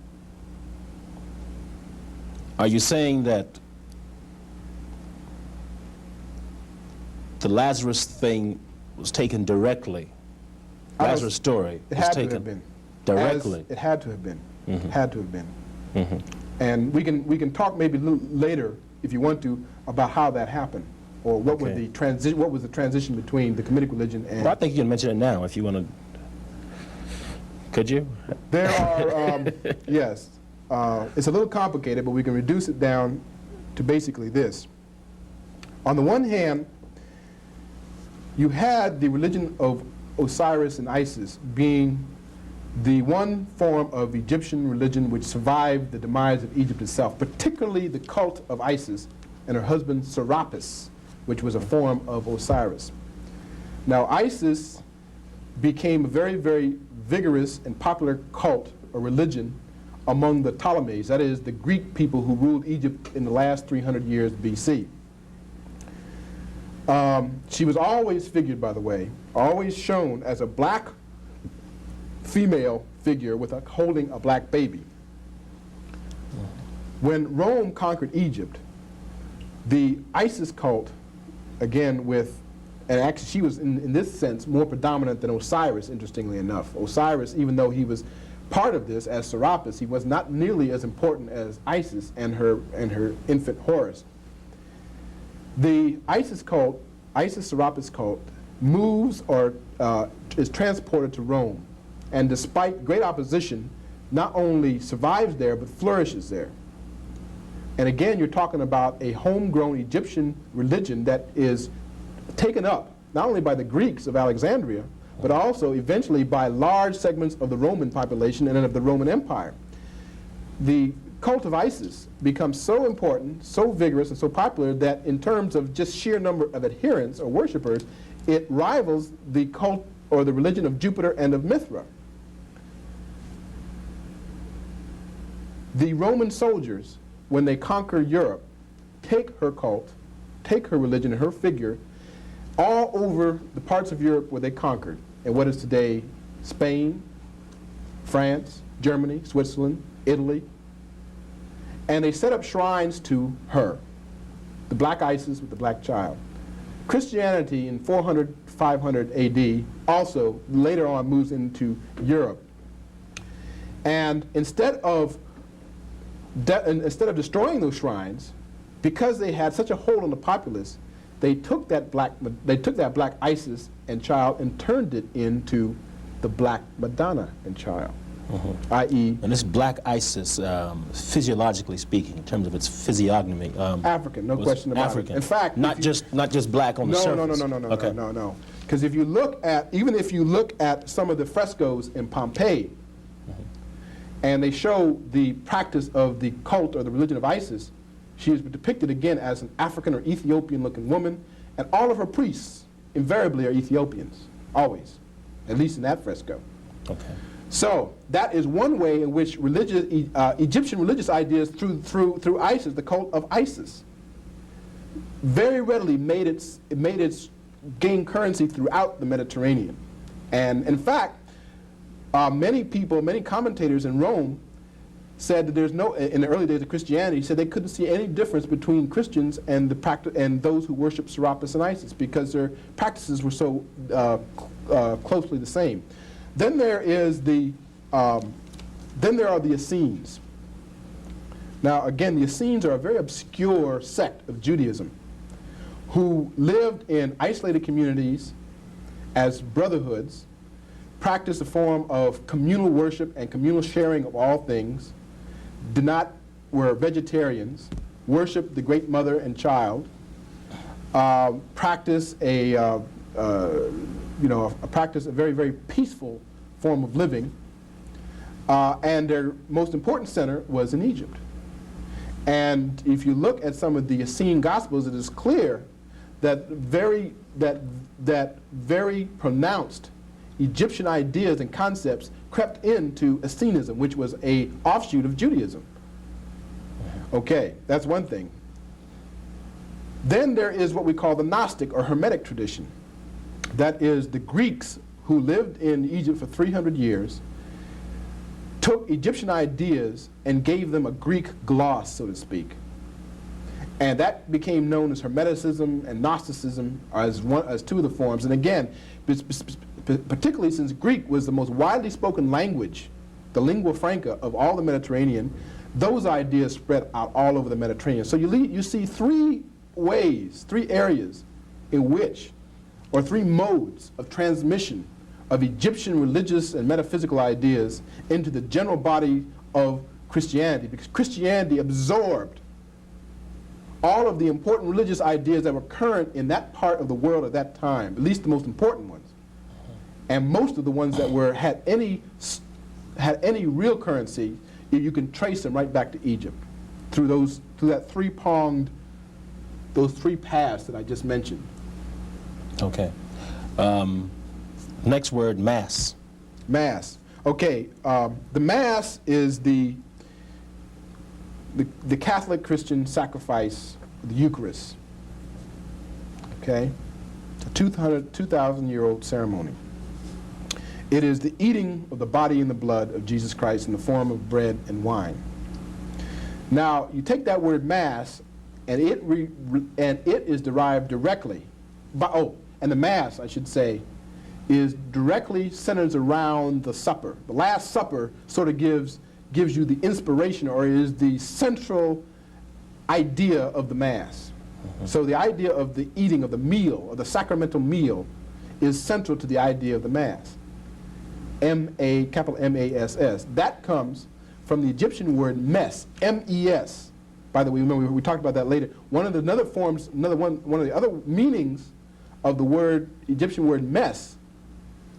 are you saying that the Lazarus thing was taken directly? Lazarus story was taken directly. It had to have been. Had to have been. And we can talk maybe a little later, if you want to, about how that happened, or what was the transition between the Kemetic religion and. Well, I think you can mention it now if you want to. Could you? There are yes. It's a little complicated, but we can reduce it down to basically this. On the one hand, you had the religion of Osiris and Isis being the one form of Egyptian religion which survived the demise of Egypt itself, particularly the cult of Isis and her husband Serapis, which was a form of Osiris. Now, Isis became a very, very vigorous and popular cult or religion among the Ptolemies, that is, the Greek people who ruled Egypt in the last 300 years BC. She was always figured, by the way, always shown as a black female figure with holding a black baby. When Rome conquered Egypt, the Isis cult, again with and actually she was, in this sense, more predominant than Osiris, interestingly enough. Osiris, even though he was part of this as Serapis, he was not nearly as important as Isis and her infant Horus. The Isis cult, Isis-Serapis cult, moves or is transported to Rome, and despite great opposition, not only survives there, but flourishes there. And again, you're talking about a homegrown Egyptian religion that is taken up not only by the Greeks of Alexandria, but also eventually by large segments of the Roman population and of the Roman Empire. The cult of Isis becomes so important, so vigorous, and so popular that in terms of just sheer number of adherents or worshippers, it rivals the cult or the religion of Jupiter and of Mithra. The Roman soldiers, when they conquer Europe, take her cult, take her religion and her figure all over the parts of Europe where they conquered, and what is today Spain, France, Germany, Switzerland, Italy, and they set up shrines to her, the black Isis with the black child. Christianity in 400, 500 AD also later on moves into Europe. And instead of destroying those shrines, because they had such a hold on the populace, they took that black Isis and child and turned it into the black Madonna and child, i.e. And this black Isis, physiologically speaking, in terms of its physiognomy, African, no question about it. In fact, not just black on the surface. No. Because if you look at, even if you look at some of the frescoes in Pompeii, and they show the practice of the cult or the religion of Isis, she is depicted again as an African or Ethiopian-looking woman, and all of her priests invariably are Ethiopians, always, at least in that fresco. Okay. So that is one way in which Egyptian religious ideas through Isis, the cult of Isis, very readily made its gain currency throughout the Mediterranean. And in fact, many commentators in Rome said that there's no, in the early days of Christianity, said they couldn't see any difference between Christians and those who worship Serapis and Isis because their practices were so closely the same. Then there are the Essenes. Now again, the Essenes are a very obscure sect of Judaism who lived in isolated communities as brotherhoods, practiced a form of communal worship and communal sharing of all things, were vegetarians, worshiped the Great Mother and Child, practiced a very, very peaceful form of living, and their most important center was in Egypt. And if you look at some of the Essene Gospels, it is clear that very pronounced Egyptian ideas and concepts crept into Essenism, which was an offshoot of Judaism. Okay, that's one thing. Then there is what we call the Gnostic or Hermetic tradition. That is the Greeks who lived in Egypt for 300 years, took Egyptian ideas and gave them a Greek gloss, so to speak. And that became known as Hermeticism and Gnosticism as two of the forms. And again, particularly since Greek was the most widely spoken language, the lingua franca of all the Mediterranean, those ideas spread out all over the Mediterranean. So you see three areas in which, or three modes of transmission of Egyptian religious and metaphysical ideas into the general body of Christianity, because Christianity absorbed all of the important religious ideas that were current in that part of the world at that time, at least the most important ones. And most of the ones that had any real currency, you can trace them right back to Egypt through those three paths that I just mentioned. Okay. Next word, Mass. Mass. Okay. The Mass is the Catholic Christian sacrifice, the Eucharist. Okay. A 2,000-year-old ceremony. It is the eating of the body and the blood of Jesus Christ in the form of bread and wine. Now, you take that word Mass, and it is derived directly by, and the Mass, I should say, is directly centered around the supper. The Last Supper sort of gives you the inspiration, or is the central idea of the Mass. So the idea of the eating of the meal, or the sacramental meal, is central to the idea of the Mass. capital M-A-S-S. That comes from the Egyptian word mess, M-E-S. By the way, remember we talked about that later. One of the other meanings of the Egyptian word mess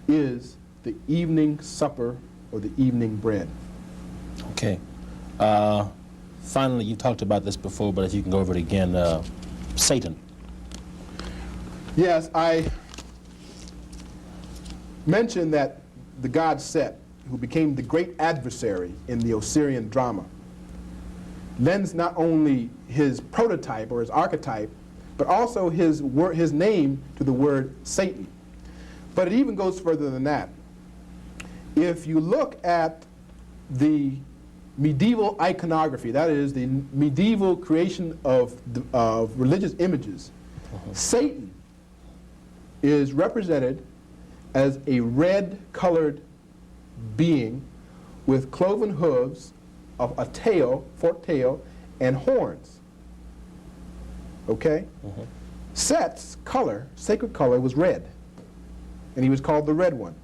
is the evening supper or the evening bread. Okay. Finally, you talked about this before, but if you can go over it again, Satan. Yes, I mentioned that the god Set, who became the great adversary in the Osirian drama, lends not only his prototype or his archetype, but also his name to the word Satan. But it even goes further than that. If you look at the medieval iconography, that is, the medieval creation of religious images, Satan is represented as a red-colored being with cloven hooves, of a tail, forked tail, and horns. Okay? Set's color, sacred color, was red, and he was called the Red One.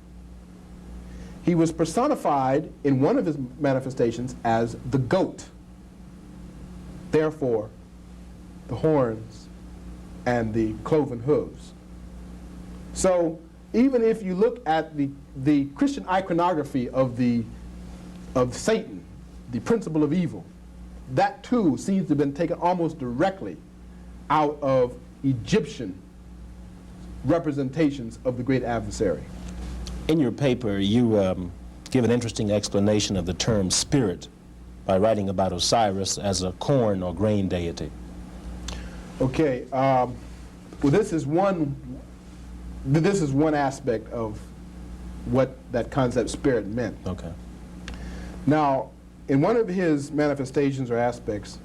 He was personified in one of his manifestations as the goat. Therefore, the horns and the cloven hooves. So, even if you look at the Christian iconography of Satan, the principle of evil, that too seems to have been taken almost directly out of Egyptian representations of the great adversary. In your paper, you give an interesting explanation of the term spirit by writing about Osiris as a corn or grain deity. Okay, well, this is one aspect of what that concept spirit meant. Okay. Now, in one of his manifestations or aspects,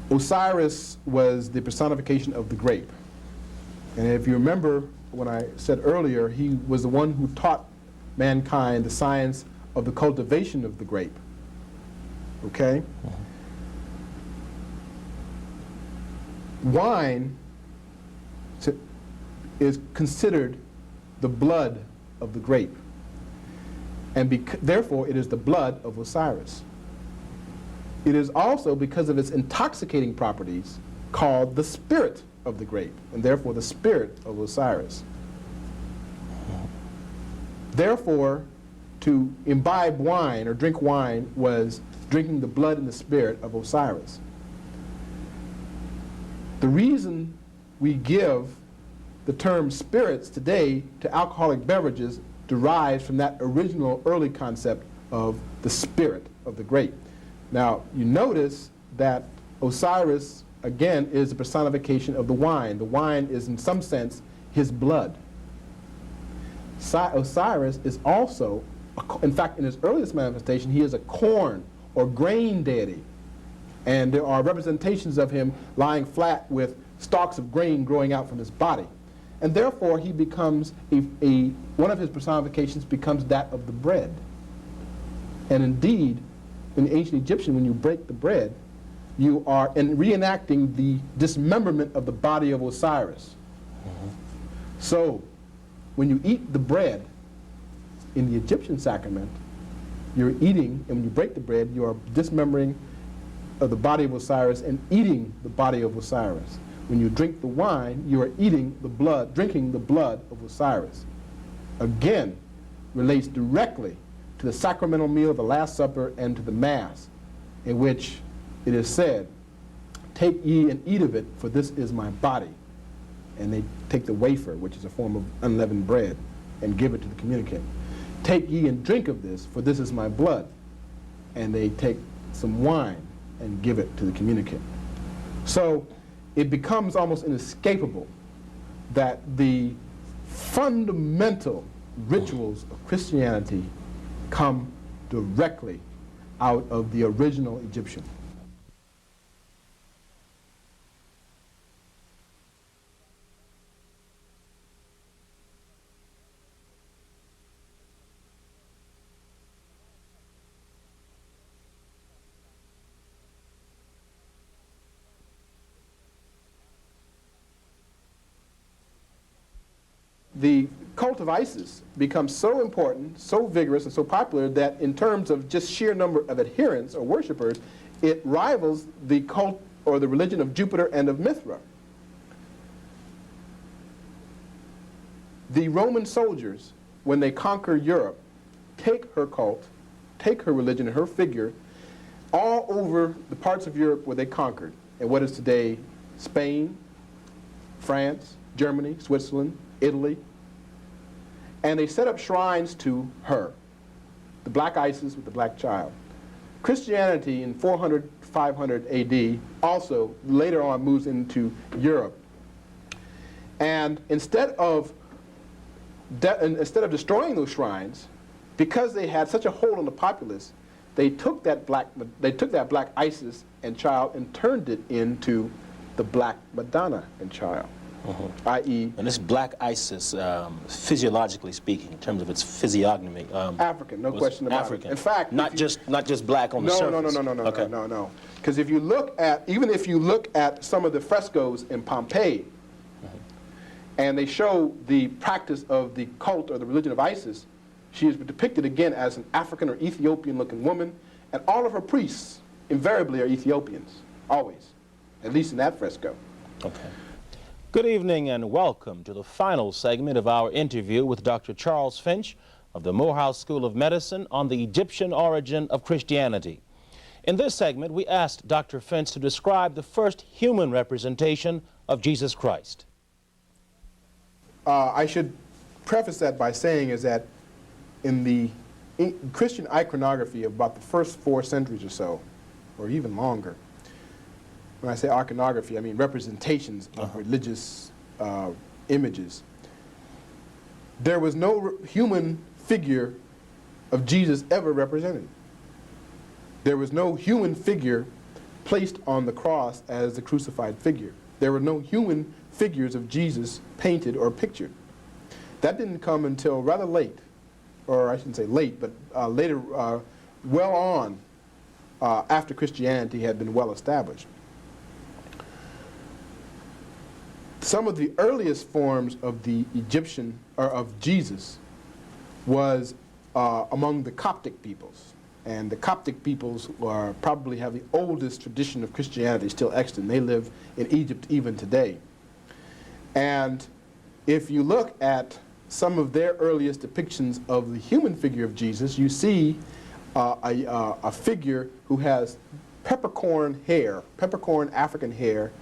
Osiris was the personification of the grape. And if you remember when I said earlier, he was the one who taught mankind the science of the cultivation of the grape. Okay? Wine is considered the blood of the grape. And therefore, it is the blood of Osiris. It is also, because of its intoxicating properties, called the spirit of the grape, and therefore the spirit of Osiris. Therefore, to imbibe wine or drink wine was drinking the blood and the spirit of Osiris. The reason we give the term spirits today to alcoholic beverages derives from that original early concept of the spirit of the grape. Now, you notice that Osiris, again, is a personification of the wine. The wine is, in some sense, his blood. Osiris is also, in fact, in his earliest manifestation, he is a corn or grain deity. And there are representations of him lying flat with stalks of grain growing out from his body. And therefore, he becomes one of his personifications becomes that of the bread. And indeed, in the ancient Egyptian, when you break the bread, you are reenacting the dismemberment of the body of Osiris. So, when you eat the bread in the Egyptian sacrament, you're eating, and when you break the bread, you are dismembering of the body of Osiris and eating the body of Osiris. When you drink the wine, you are eating the blood, drinking the blood of Osiris. Again, relates directly to the sacramental meal of the Last Supper and to the Mass, in which it is said, "Take ye and eat of it, for this is my body." And they take the wafer, which is a form of unleavened bread, and give it to the communicant. "Take ye and drink of this, for this is my blood." And they take some wine and give it to the communicant. So it becomes almost inescapable that the fundamental rituals of Christianity come directly out of the original Egyptian. the cult of ISIS becomes so important, so vigorous, and so popular that in terms of just sheer number of adherents or worshipers, it rivals the cult or the religion of Jupiter and of Mithra. The Roman soldiers, when they conquer Europe, take her cult, take her religion and her figure all over the parts of Europe where they conquered, and what is today Spain, France, Germany, Switzerland, Italy, and they set up shrines to her, the black Isis with the black child. Christianity in 400, 500 AD also later on moves into Europe. And instead of destroying those shrines, because they had such a hold on the populace, they took that black Isis and child and turned it into the black Madonna and child. I.e. And this black Isis, physiologically speaking, in terms of its physiognomy, African, no question about African. it. In fact, not just black on the surface. No. Because if you look at, even if you look at some of the frescoes in Pompeii, and they show the practice of the cult or the religion of Isis, she is depicted again as an African or Ethiopian-looking woman, and all of her priests invariably are Ethiopians, always, at least in that fresco. Okay. Good evening and welcome to the final segment of our interview with Dr. Charles Finch of the Morehouse School of Medicine on the Egyptian origin of Christianity. In this segment, we asked Dr. Finch to describe the first human representation of Jesus Christ. I should preface that by saying is that in the Christian iconography of about the first 4 centuries or so, or even longer, when I say iconography, I mean representations of religious images. There was no human figure of Jesus ever represented. There was no human figure placed on the cross as the crucified figure. There were no human figures of Jesus painted or pictured. That didn't come until rather late, or I shouldn't say late, but later, well on after Christianity had been well established. Some of the earliest forms of the Egyptian, or of Jesus, was among the Coptic peoples. And the Coptic peoples probably have the oldest tradition of Christianity still extant. They live in Egypt even today. And if you look at some of their earliest depictions of the human figure of Jesus, you see a figure who has peppercorn African hair,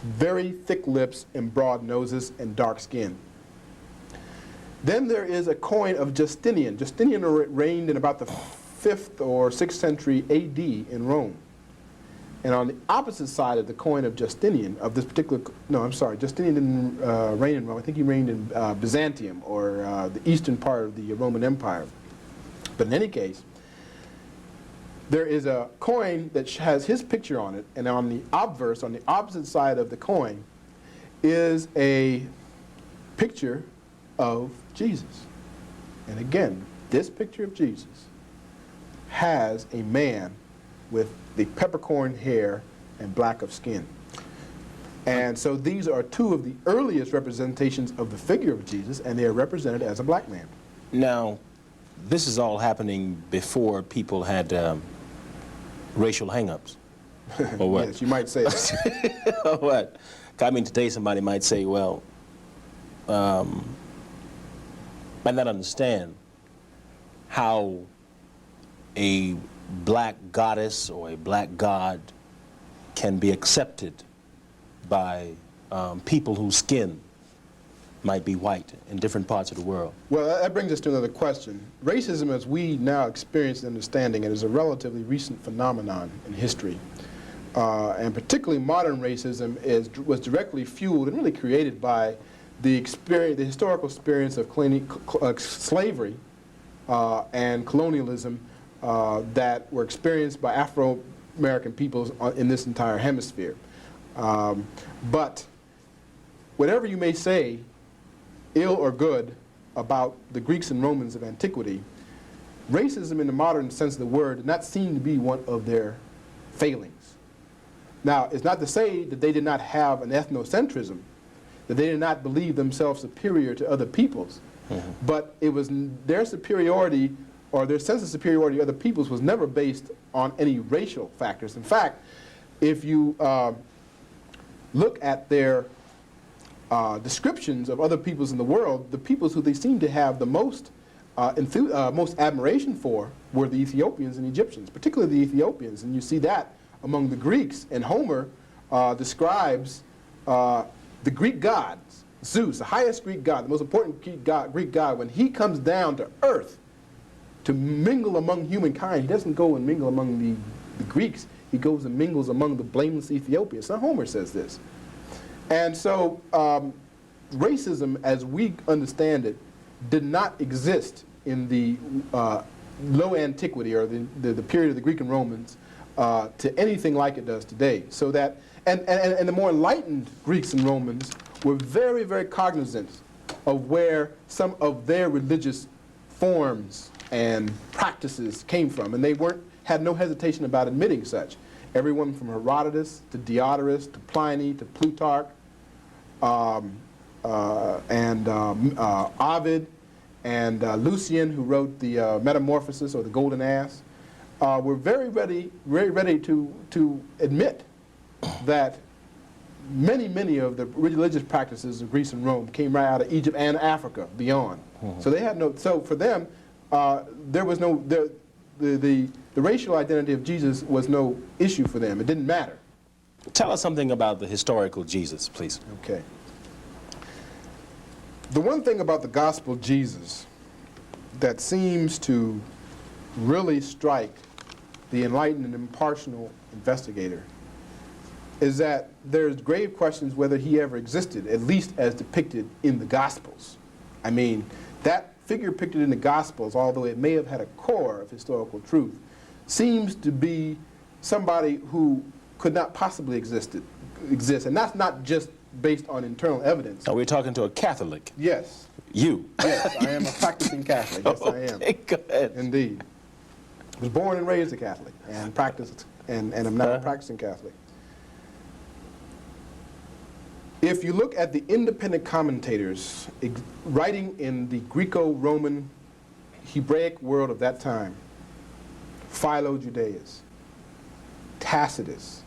very thick lips and broad noses and dark skin. Then there is a coin of Justinian. Justinian reigned in about the 5th or 6th century AD in Rome. And on the opposite side of the coin of Justinian, of this particular, no, I'm sorry, Justinian didn't reign in Rome. I think he reigned in Byzantium, or the eastern part of the Roman Empire. But in any case, there is a coin that has his picture on it, and on the obverse, on the opposite side of the coin, is a picture of Jesus. And again, this picture of Jesus has a man with the peppercorn hair and black of skin. And so these are 2 of the earliest representations of the figure of Jesus, and they are represented as a black man. Now, this is all happening before people had racial hang-ups, or what? Yes, you might say that. Or what? I mean, today somebody might say, well, might not understand how a black goddess or a black god can be accepted by people whose skin might be white in different parts of the world. Well, that brings us to another question. Racism, as we now experience and understanding it, is a relatively recent phenomenon in history. And particularly modern racism was directly fueled and really created by the historical experience of slavery and colonialism that were experienced by Afro-American peoples in this entire hemisphere. But whatever you may say, ill or good, about the Greeks and Romans of antiquity, racism in the modern sense of the word did not seem to be one of their failings. Now, it's not to say that they did not have an ethnocentrism. that they did not believe themselves superior to other peoples. But it was their superiority, or their sense of superiority to other peoples, was never based on any racial factors. In fact, if you look at their descriptions of other peoples in the world, the peoples who they seem to have the most admiration for were the Ethiopians and Egyptians, particularly the Ethiopians. And you see that among the Greeks. And Homer describes the Greek gods, Zeus, the highest Greek god, the most important Greek god, when he comes down to earth to mingle among humankind, he doesn't go and mingle among the Greeks. He goes and mingles among the blameless Ethiopians. Now Homer says this. And so racism, as we understand it, did not exist in the low antiquity, or the period of the Greek and Romans, to anything like it does today. So that, and the more enlightened Greeks and Romans were very, very cognizant of where some of their religious forms and practices came from, and they had no hesitation about admitting such. Everyone from Herodotus to Diodorus to Pliny to Plutarch and Ovid and Lucian, who wrote the Metamorphosis, or the Golden Ass, were very ready to admit that many of the religious practices of Greece and Rome came right out of Egypt and Africa beyond. So they had no. So for them, there was no. The racial identity of Jesus was no issue for them. It didn't matter. Tell us something about the historical Jesus, please. Okay. The one thing about the gospel Jesus that seems to really strike the enlightened and impartial investigator is that there's grave questions whether he ever existed, at least as depicted in the Gospels. I mean, that figure pictured in the Gospels, although it may have had a core of historical truth, seems to be somebody who could not possibly exist. And that's not just based on internal evidence. Are we talking to a Catholic? Yes. You? Yes, I am a practicing Catholic. Yes, I am. Okay, go ahead. Indeed. I was born and raised a Catholic, and practiced, and I'm now a practicing Catholic. If you look at the independent commentators writing in the Greco-Roman Hebraic world of that time, Philo Judaeus, Tacitus,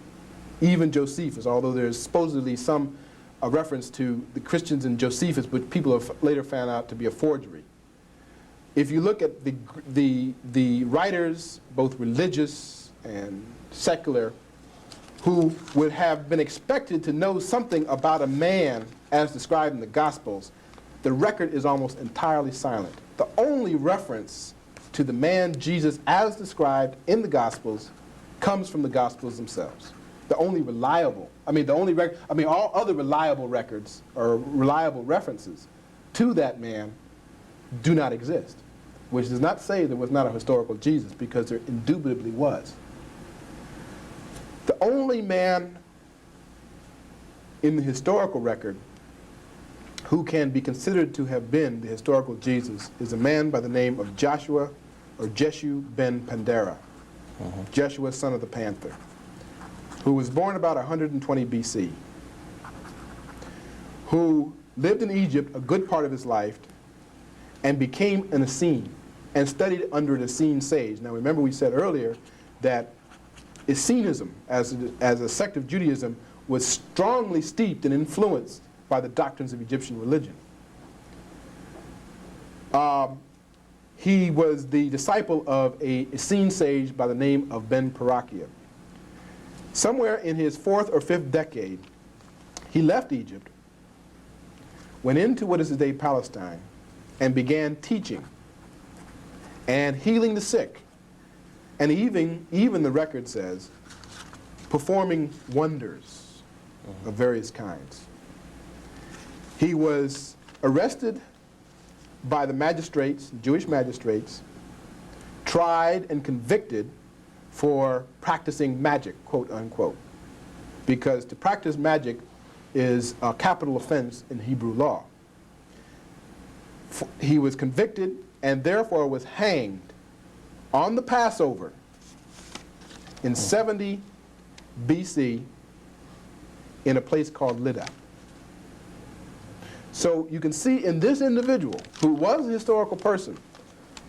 even Josephus, although there's supposedly some reference to the Christians in Josephus, but people have later found out to be a forgery. If you look at the writers, both religious and secular, who would have been expected to know something about a man as described in the Gospels, the record is almost entirely silent. The only reference to the man Jesus as described in the Gospels comes from the Gospels themselves. The only reliable, all other reliable records or reliable references to that man do not exist, which does not say there was not a historical Jesus, because there indubitably was. The only man in the historical record who can be considered to have been the historical Jesus is a man by the name of Joshua, or Jeshu ben Pandera, Jeshua, son of the Panther, who was born about 120 BC, who lived in Egypt a good part of his life and became an Essene and studied under an Essene sage. Now remember, we said earlier that Essenism, as a sect of Judaism, was strongly steeped and influenced by the doctrines of Egyptian religion. He was the disciple of a Essene sage by the name of Ben Parachia. Somewhere in his 4th or 5th decade, he left Egypt, went into what is today Palestine, and began teaching and healing the sick, and even the record says, performing wonders of various kinds. He was arrested by the magistrates, Jewish magistrates, tried and convicted for practicing magic, quote unquote, because to practice magic is a capital offense in Hebrew law. He was convicted and therefore was hanged on the Passover in 70 BC in a place called Lydda. So you can see in this individual, who was a historical person,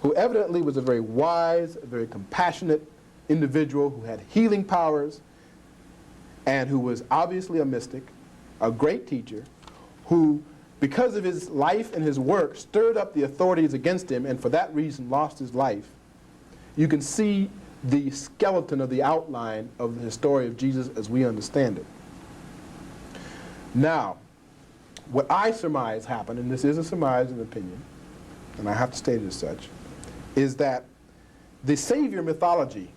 who evidently was a very wise, a very compassionate individual who had healing powers, and who was obviously a mystic, a great teacher, who, because of his life and his work, stirred up the authorities against him and for that reason lost his life. You can see the skeleton of the outline of the story of Jesus as we understand it. Now, what I surmise happened, and this is a surmise and opinion, and I have to state it as such, is that the Savior mythology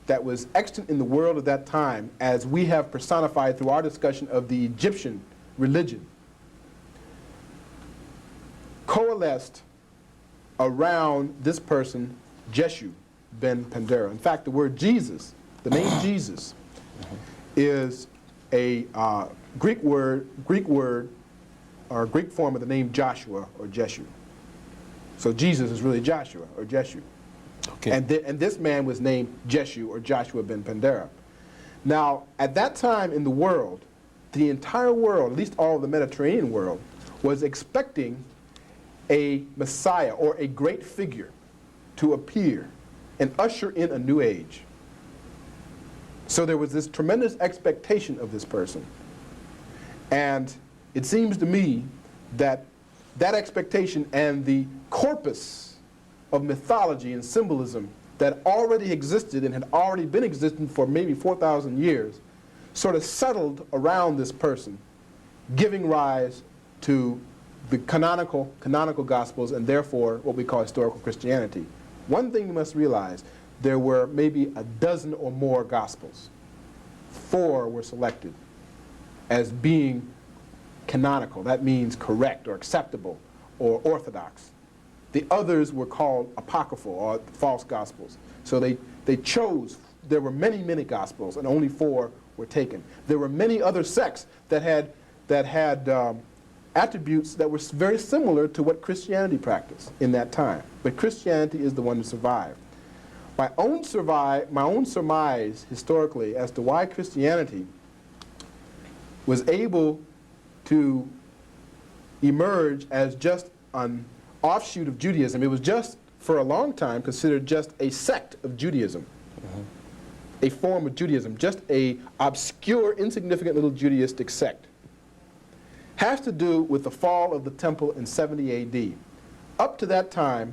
that was extant in the world at that time, as we have personified through our discussion of the Egyptian religion, coalesced around this person, Jeshu ben Pandera. In fact, the word Jesus, the name Jesus, is a Greek word, or Greek form of the name Joshua or Jeshu. So Jesus is really Joshua or Jeshu. Okay. And this man was named Jeshu or Joshua ben Pandera. Now, at that time in the world, the entire world, at least all of the Mediterranean world, was expecting a Messiah or a great figure to appear and usher in a new age. So there was this tremendous expectation of this person. And it seems to me that that expectation and the corpus of mythology and symbolism that already existed and had already been existing for maybe 4,000 years sort of settled around this person, giving rise to the canonical Gospels and therefore what we call historical Christianity. One thing you must realize, there were maybe a dozen or more Gospels. 4 were selected as being canonical. That means correct or acceptable or orthodox. The others were called apocryphal or false Gospels. So they chose, there were many, many Gospels and only 4 were taken. There were many other sects that had attributes that were very similar to what Christianity practiced in that time. But Christianity is the one that survived. My own surmise historically as to why Christianity was able to emerge as just an offshoot of Judaism. It was just, for a long time, considered just a sect of Judaism. A form of Judaism, just a obscure, insignificant little Judaistic sect. Has to do with the fall of the temple in 70 AD. Up to that time,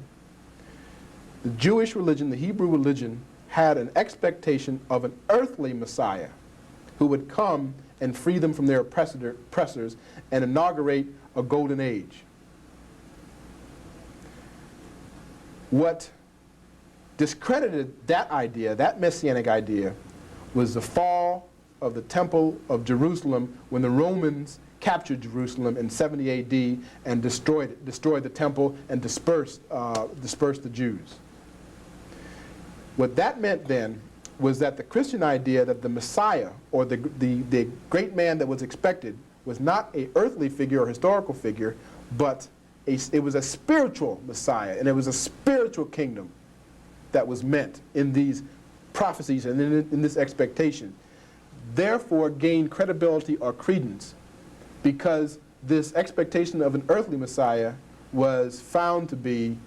the Jewish religion, the Hebrew religion, had an expectation of an earthly Messiah who would come and free them from their oppressors and inaugurate a golden age. What discredited that idea, that messianic idea, was the fall of the Temple of Jerusalem when the Romans captured Jerusalem in 70 AD and destroyed the temple and dispersed the Jews. What that meant then was that the Christian idea that the Messiah, or the great man that was expected, was not an earthly figure or historical figure, but it was a spiritual Messiah, and it was a spiritual kingdom that was meant in these prophecies and in this expectation. Therefore gained credibility or credence, because this expectation of an earthly Messiah was found to be,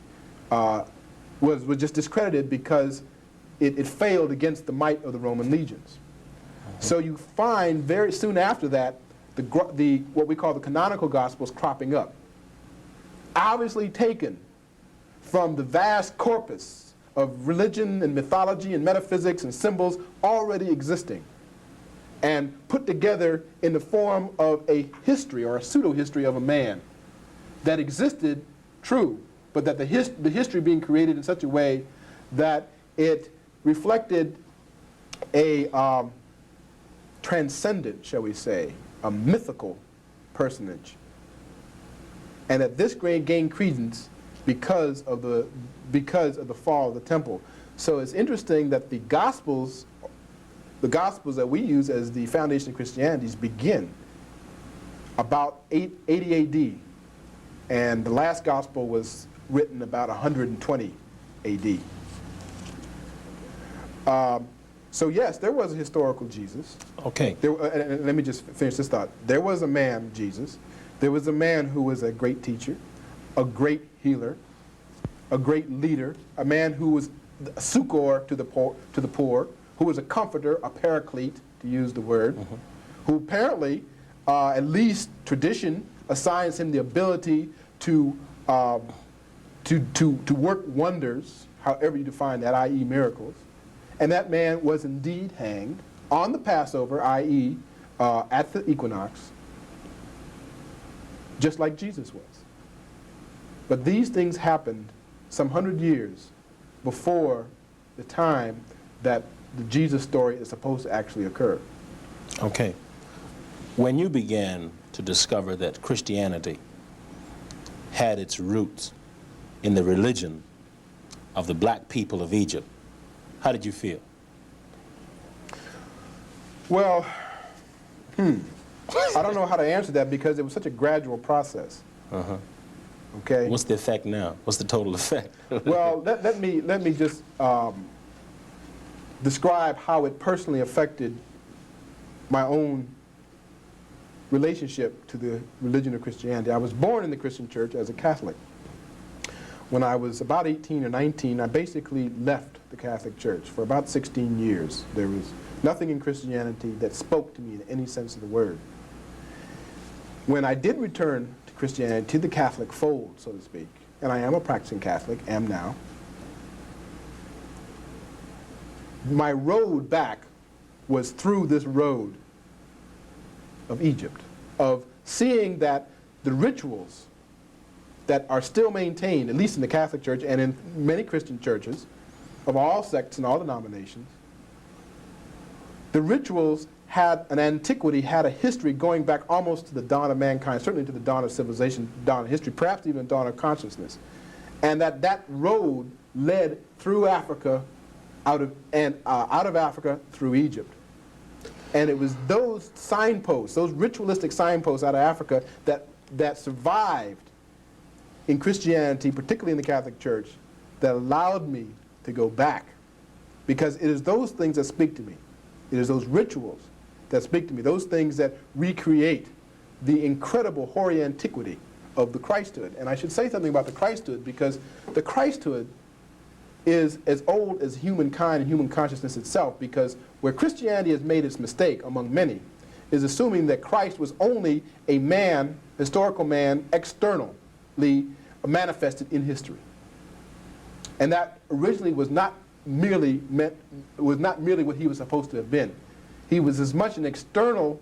was just discredited because it failed against the might of the Roman legions. So you find very soon after that what we call the canonical Gospels cropping up, obviously taken from the vast corpus of religion and mythology and metaphysics and symbols already existing, and put together in the form of a history or a pseudo-history of a man that existed, true, but that the history being created in such a way that it reflected a transcendent, shall we say, a mythical personage. And that this gained credence because of the fall of the temple. So it's interesting that the Gospels that we use as the foundation of Christianity begin about 80 AD. And the last Gospel was written about 120 AD. So yes, there was a historical Jesus. Okay. And let me just finish this thought. There was a man, Jesus, There was a man who was a great teacher, a great healer, a great leader, a man who was a succor to the poor, who was a comforter, a paraclete, to use the word, who apparently, at least tradition, assigns him the ability to work wonders, however you define that, i.e. miracles. And that man was indeed hanged on the Passover, i.e. At the equinox, just like Jesus was. But these things happened some 100 years before the time that the Jesus story is supposed to actually occur. Okay. When you began to discover that Christianity had its roots in the religion of the black people of Egypt, how did you feel? Well, I don't know how to answer that because it was such a gradual process. Okay. What's the effect now? What's the total effect? Well, let me just describe how it personally affected my own relationship to the religion of Christianity. I was born in the Christian church as a Catholic. When I was about 18 or 19, I basically left the Catholic Church for about 16 years. There was nothing in Christianity that spoke to me in any sense of the word. When I did return to Christianity, to the Catholic fold, so to speak, and I am a practicing Catholic, am now, my road back was through this road of Egypt, of seeing that the rituals that are still maintained, at least in the Catholic Church and in many Christian churches of all sects and all denominations, the rituals had an antiquity, had a history going back almost to the dawn of mankind, certainly to the dawn of civilization, dawn of history, perhaps even dawn of consciousness. And that road led through Africa, out of Africa through Egypt. And it was those signposts, those ritualistic signposts out of Africa that survived in Christianity, particularly in the Catholic Church, that allowed me to go back. Because it is those things that speak to me. It is those rituals that speak to me, those things that recreate the incredible hoary antiquity of the Christhood. And I should say something about the Christhood, because the Christhood is as old as humankind and human consciousness itself, because where Christianity has made its mistake, among many, is assuming that Christ was only a man, historical man, externally manifested in history. And that originally was not merely what he was supposed to have been. He was as much an external,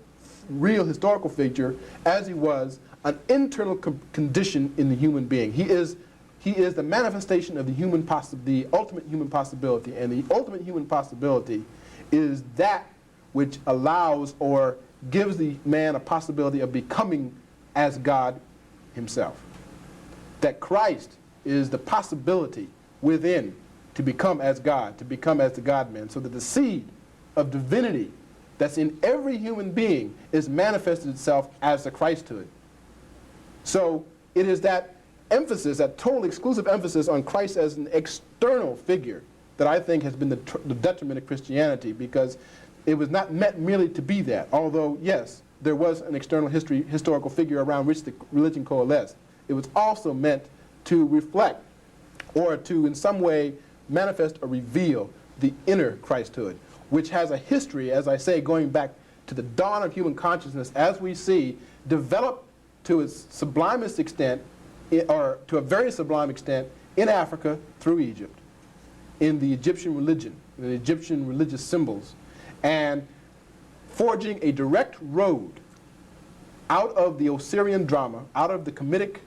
real historical figure as he was an internal condition in the human being. He is the manifestation of the ultimate human possibility, and the ultimate human possibility is that which allows or gives the man a possibility of becoming as God himself. That Christ is the possibility within to become as God, to become as the God-man, so that the seed of divinity that's in every human being is manifested itself as the Christhood. So it is that emphasis, that total exclusive emphasis on Christ as an external figure that I think has been the detriment of Christianity, because it was not meant merely to be that. Although, yes, there was an external historical figure around which the religion coalesced. It was also meant to reflect or to in some way manifest or reveal the inner Christhood, which has a history, as I say, going back to the dawn of human consciousness, as we see, developed to its sublimest extent, or to a very sublime extent, in Africa through Egypt, in the Egyptian religion, in the Egyptian religious symbols, and forging a direct road out of the Osirian drama, out of the Kemetic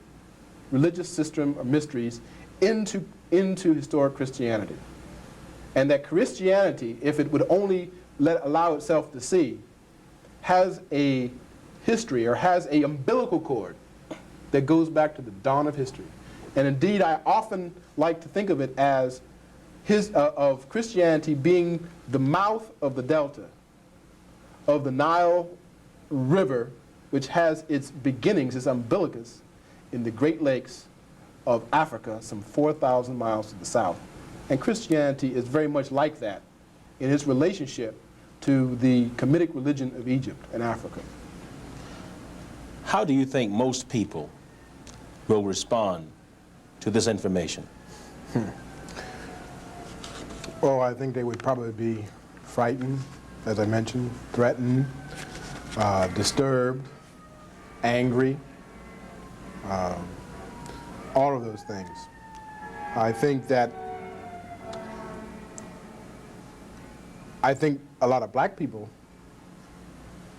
religious system of mysteries, into historic Christianity. And that Christianity, if it would only allow itself to see, has a history, or has a umbilical cord that goes back to the dawn of history. And indeed, I often like to think of it as of Christianity being the mouth of the delta of the Nile River, which has its beginnings, its umbilicus, in the Great Lakes of Africa, some 4,000 miles to the south. And Christianity is very much like that in its relationship to the Kemetic religion of Egypt and Africa. How do you think most people will respond to this information? Oh, I think they would probably be frightened, as I mentioned, threatened, disturbed, angry, all of those things. I think a lot of black people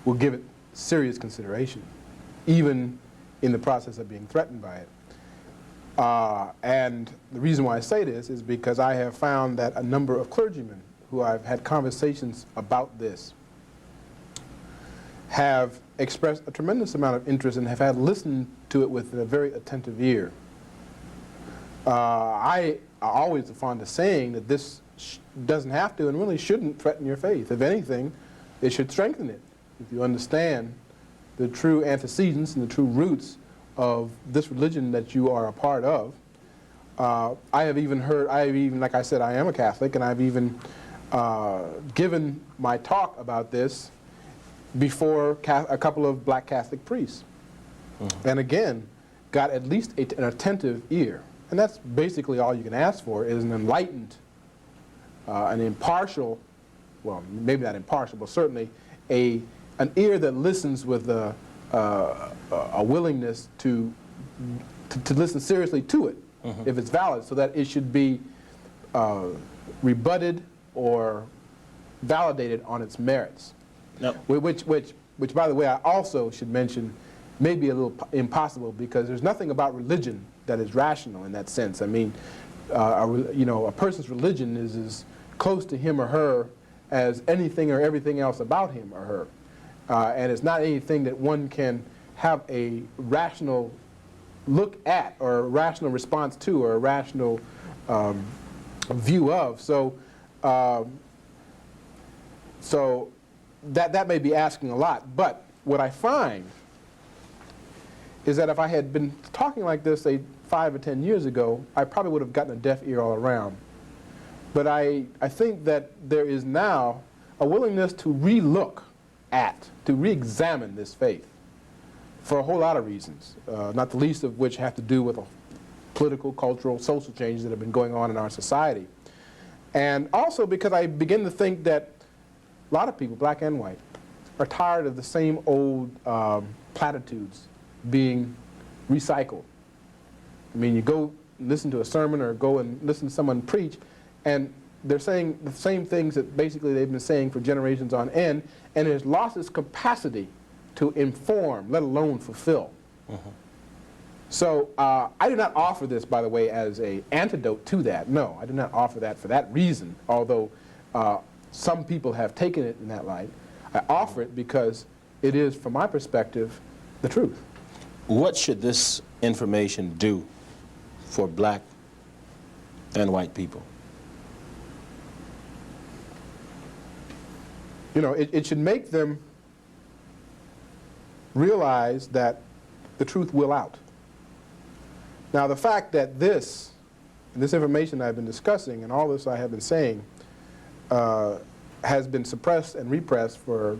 will give it serious consideration, even in the process of being threatened by it. And the reason why I say this is because I have found that a number of clergymen who I've had conversations about this have expressed a tremendous amount of interest and have had listened to it with a very attentive ear. I always fond of saying that this doesn't have to and really shouldn't threaten your faith. If anything, it should strengthen it. If you understand the true antecedents and the true roots of this religion that you are a part of. I have even, like I said, I am a Catholic, and I've even given my talk about this before a couple of black Catholic priests. Mm-hmm. And again, got at least an attentive ear. And that's basically all you can ask for, is an enlightened, an impartial, well, maybe not impartial, but certainly an ear that listens with a willingness to listen seriously to it, mm-hmm. if it's valid, so that it should be rebutted or validated on its merits. Yep. Which, by the way, I also should mention may be a little impossible, because there's nothing about religion that is rational in that sense. I mean, a person's religion is as close to him or her as anything or everything else about him or her. And it's not anything that one can have a rational look at, or a rational response to, or a rational view of. So that may be asking a lot. But what I find is that if I had been talking like this, say, 5 or 10 years ago, I probably would have gotten a deaf ear all around. But I think that there is now a willingness to re-look at, to re-examine this faith for a whole lot of reasons, not the least of which have to do with political, cultural, social changes that have been going on in our society. And also because I begin to think that a lot of people, black and white, are tired of the same old platitudes being recycled. I mean, you go listen to a sermon or go and listen to someone preach, and they're saying the same things that basically they've been saying for generations on end, and it has lost its capacity to inform, let alone fulfill. Mm-hmm. So I do not offer this, by the way, as an antidote to that. No, I do not offer that for that reason, although some people have taken it in that light. I offer it because it is, from my perspective, the truth. What should this information do for black and white people? You know, it should make them realize that the truth will out. Now, the fact that this information I've been discussing and all this I have been saying has been suppressed and repressed for,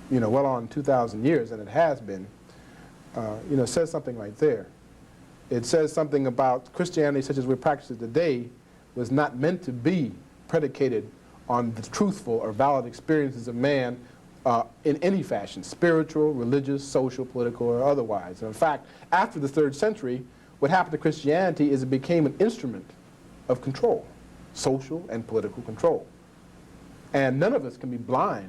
well on 2,000 years, and it has been, says something right there. It says something about Christianity such as we practice it today was not meant to be predicated on the truthful or valid experiences of man in any fashion, spiritual, religious, social, political, or otherwise. And in fact, after the 3rd century, what happened to Christianity is it became an instrument of control, social and political control. And none of us can be blind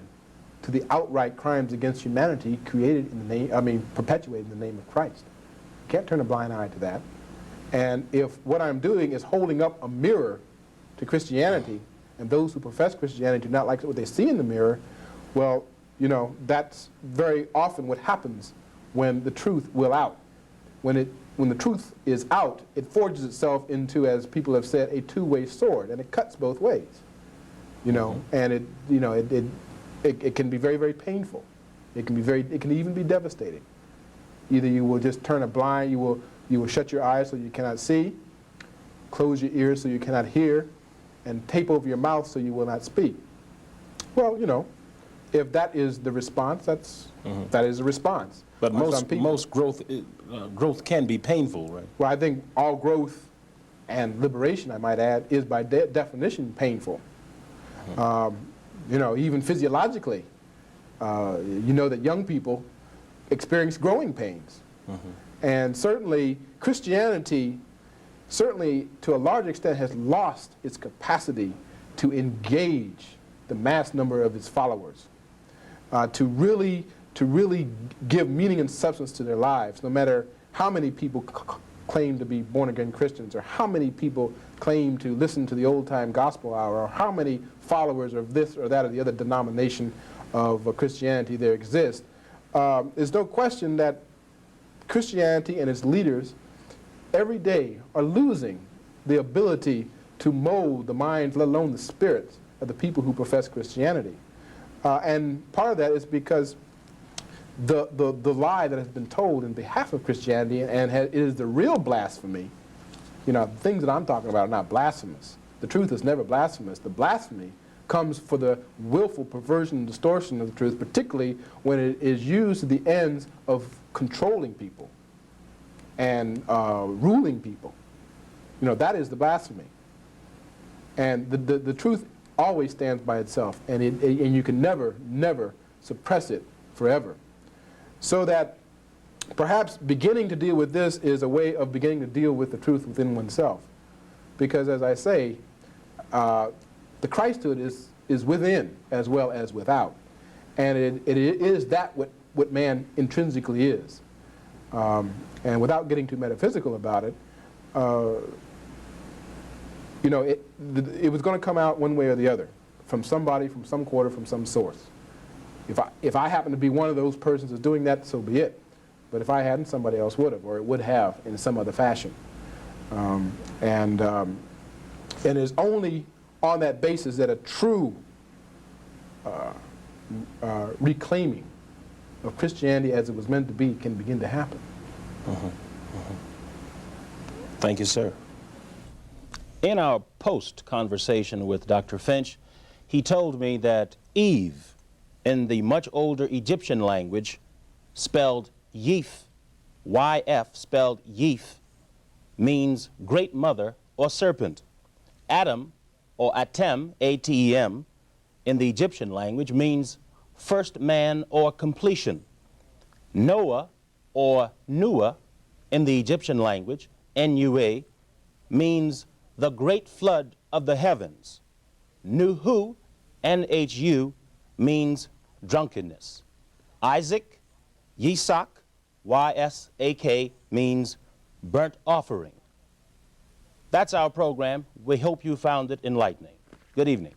to the outright crimes against humanity created in the name, perpetuated in the name of Christ. You can't turn a blind eye to that. And if what I'm doing is holding up a mirror to Christianity, and those who profess Christianity do not like what they see in the mirror, well, that's very often what happens when the truth will out. When the truth is out, it forges itself into, as people have said, a two-way sword, and it cuts both ways. And it can be very, very painful. It can even be devastating. Either you will just turn a blind, you will shut your eyes so you cannot see, close your ears so you cannot hear, and tape over your mouth so you will not speak. Well, if that is the response, that is a response. But by some people. most growth can be painful, right? Well, I think all growth and liberation, I might add, is by definition painful. You know, even physiologically, you know that young people experience growing pains. And certainly Christianity, certainly to a large extent, has lost its capacity to engage the mass number of its followers, to really give meaning and substance to their lives, no matter how many people claim to be born-again Christians, or how many people claim to listen to the old-time gospel hour, or how many followers of this or that or the other denomination of Christianity there exist. There's no question that Christianity and its leaders every day are losing the ability to mold the minds, let alone the spirits, of the people who profess Christianity. And part of that is because the lie that has been told in behalf of Christianity, and it is the real blasphemy. You know, the things that I'm talking about are not blasphemous. The truth is never blasphemous. The blasphemy comes for the willful perversion and distortion of the truth, particularly when it is used to the ends of controlling people and ruling people. You know, that is the blasphemy. And the truth always stands by itself, and you can never suppress it forever. So that perhaps beginning to deal with this is a way of beginning to deal with the truth within oneself. Because as I say, the Christhood is within as well as without. And it is that what man intrinsically is. And without getting too metaphysical about it, you know, it was going to come out one way or the other, from somebody, from some quarter, from some source. If I happen to be one of those persons that's doing that, so be it. But if I hadn't, somebody else would have, or it would have in some other fashion. And it's only on that basis that a true reclaiming of Christianity as it was meant to be can begin to happen. Thank you, sir. In our post-conversation with Dr. Finch, he told me that Eve, in the much older Egyptian language, spelled Yif, Y-F, spelled Yif, means great mother or serpent. Adam, or Atem, A-T-E-M, in the Egyptian language means first man or completion. Noah, or Nua, in the Egyptian language, N-U-A, means the great flood of the heavens. Nuhu, N-H-U, means drunkenness. Isaac, Yisak, Y-S-A-K, means burnt offering. That's our program. We hope you found it enlightening. Good evening.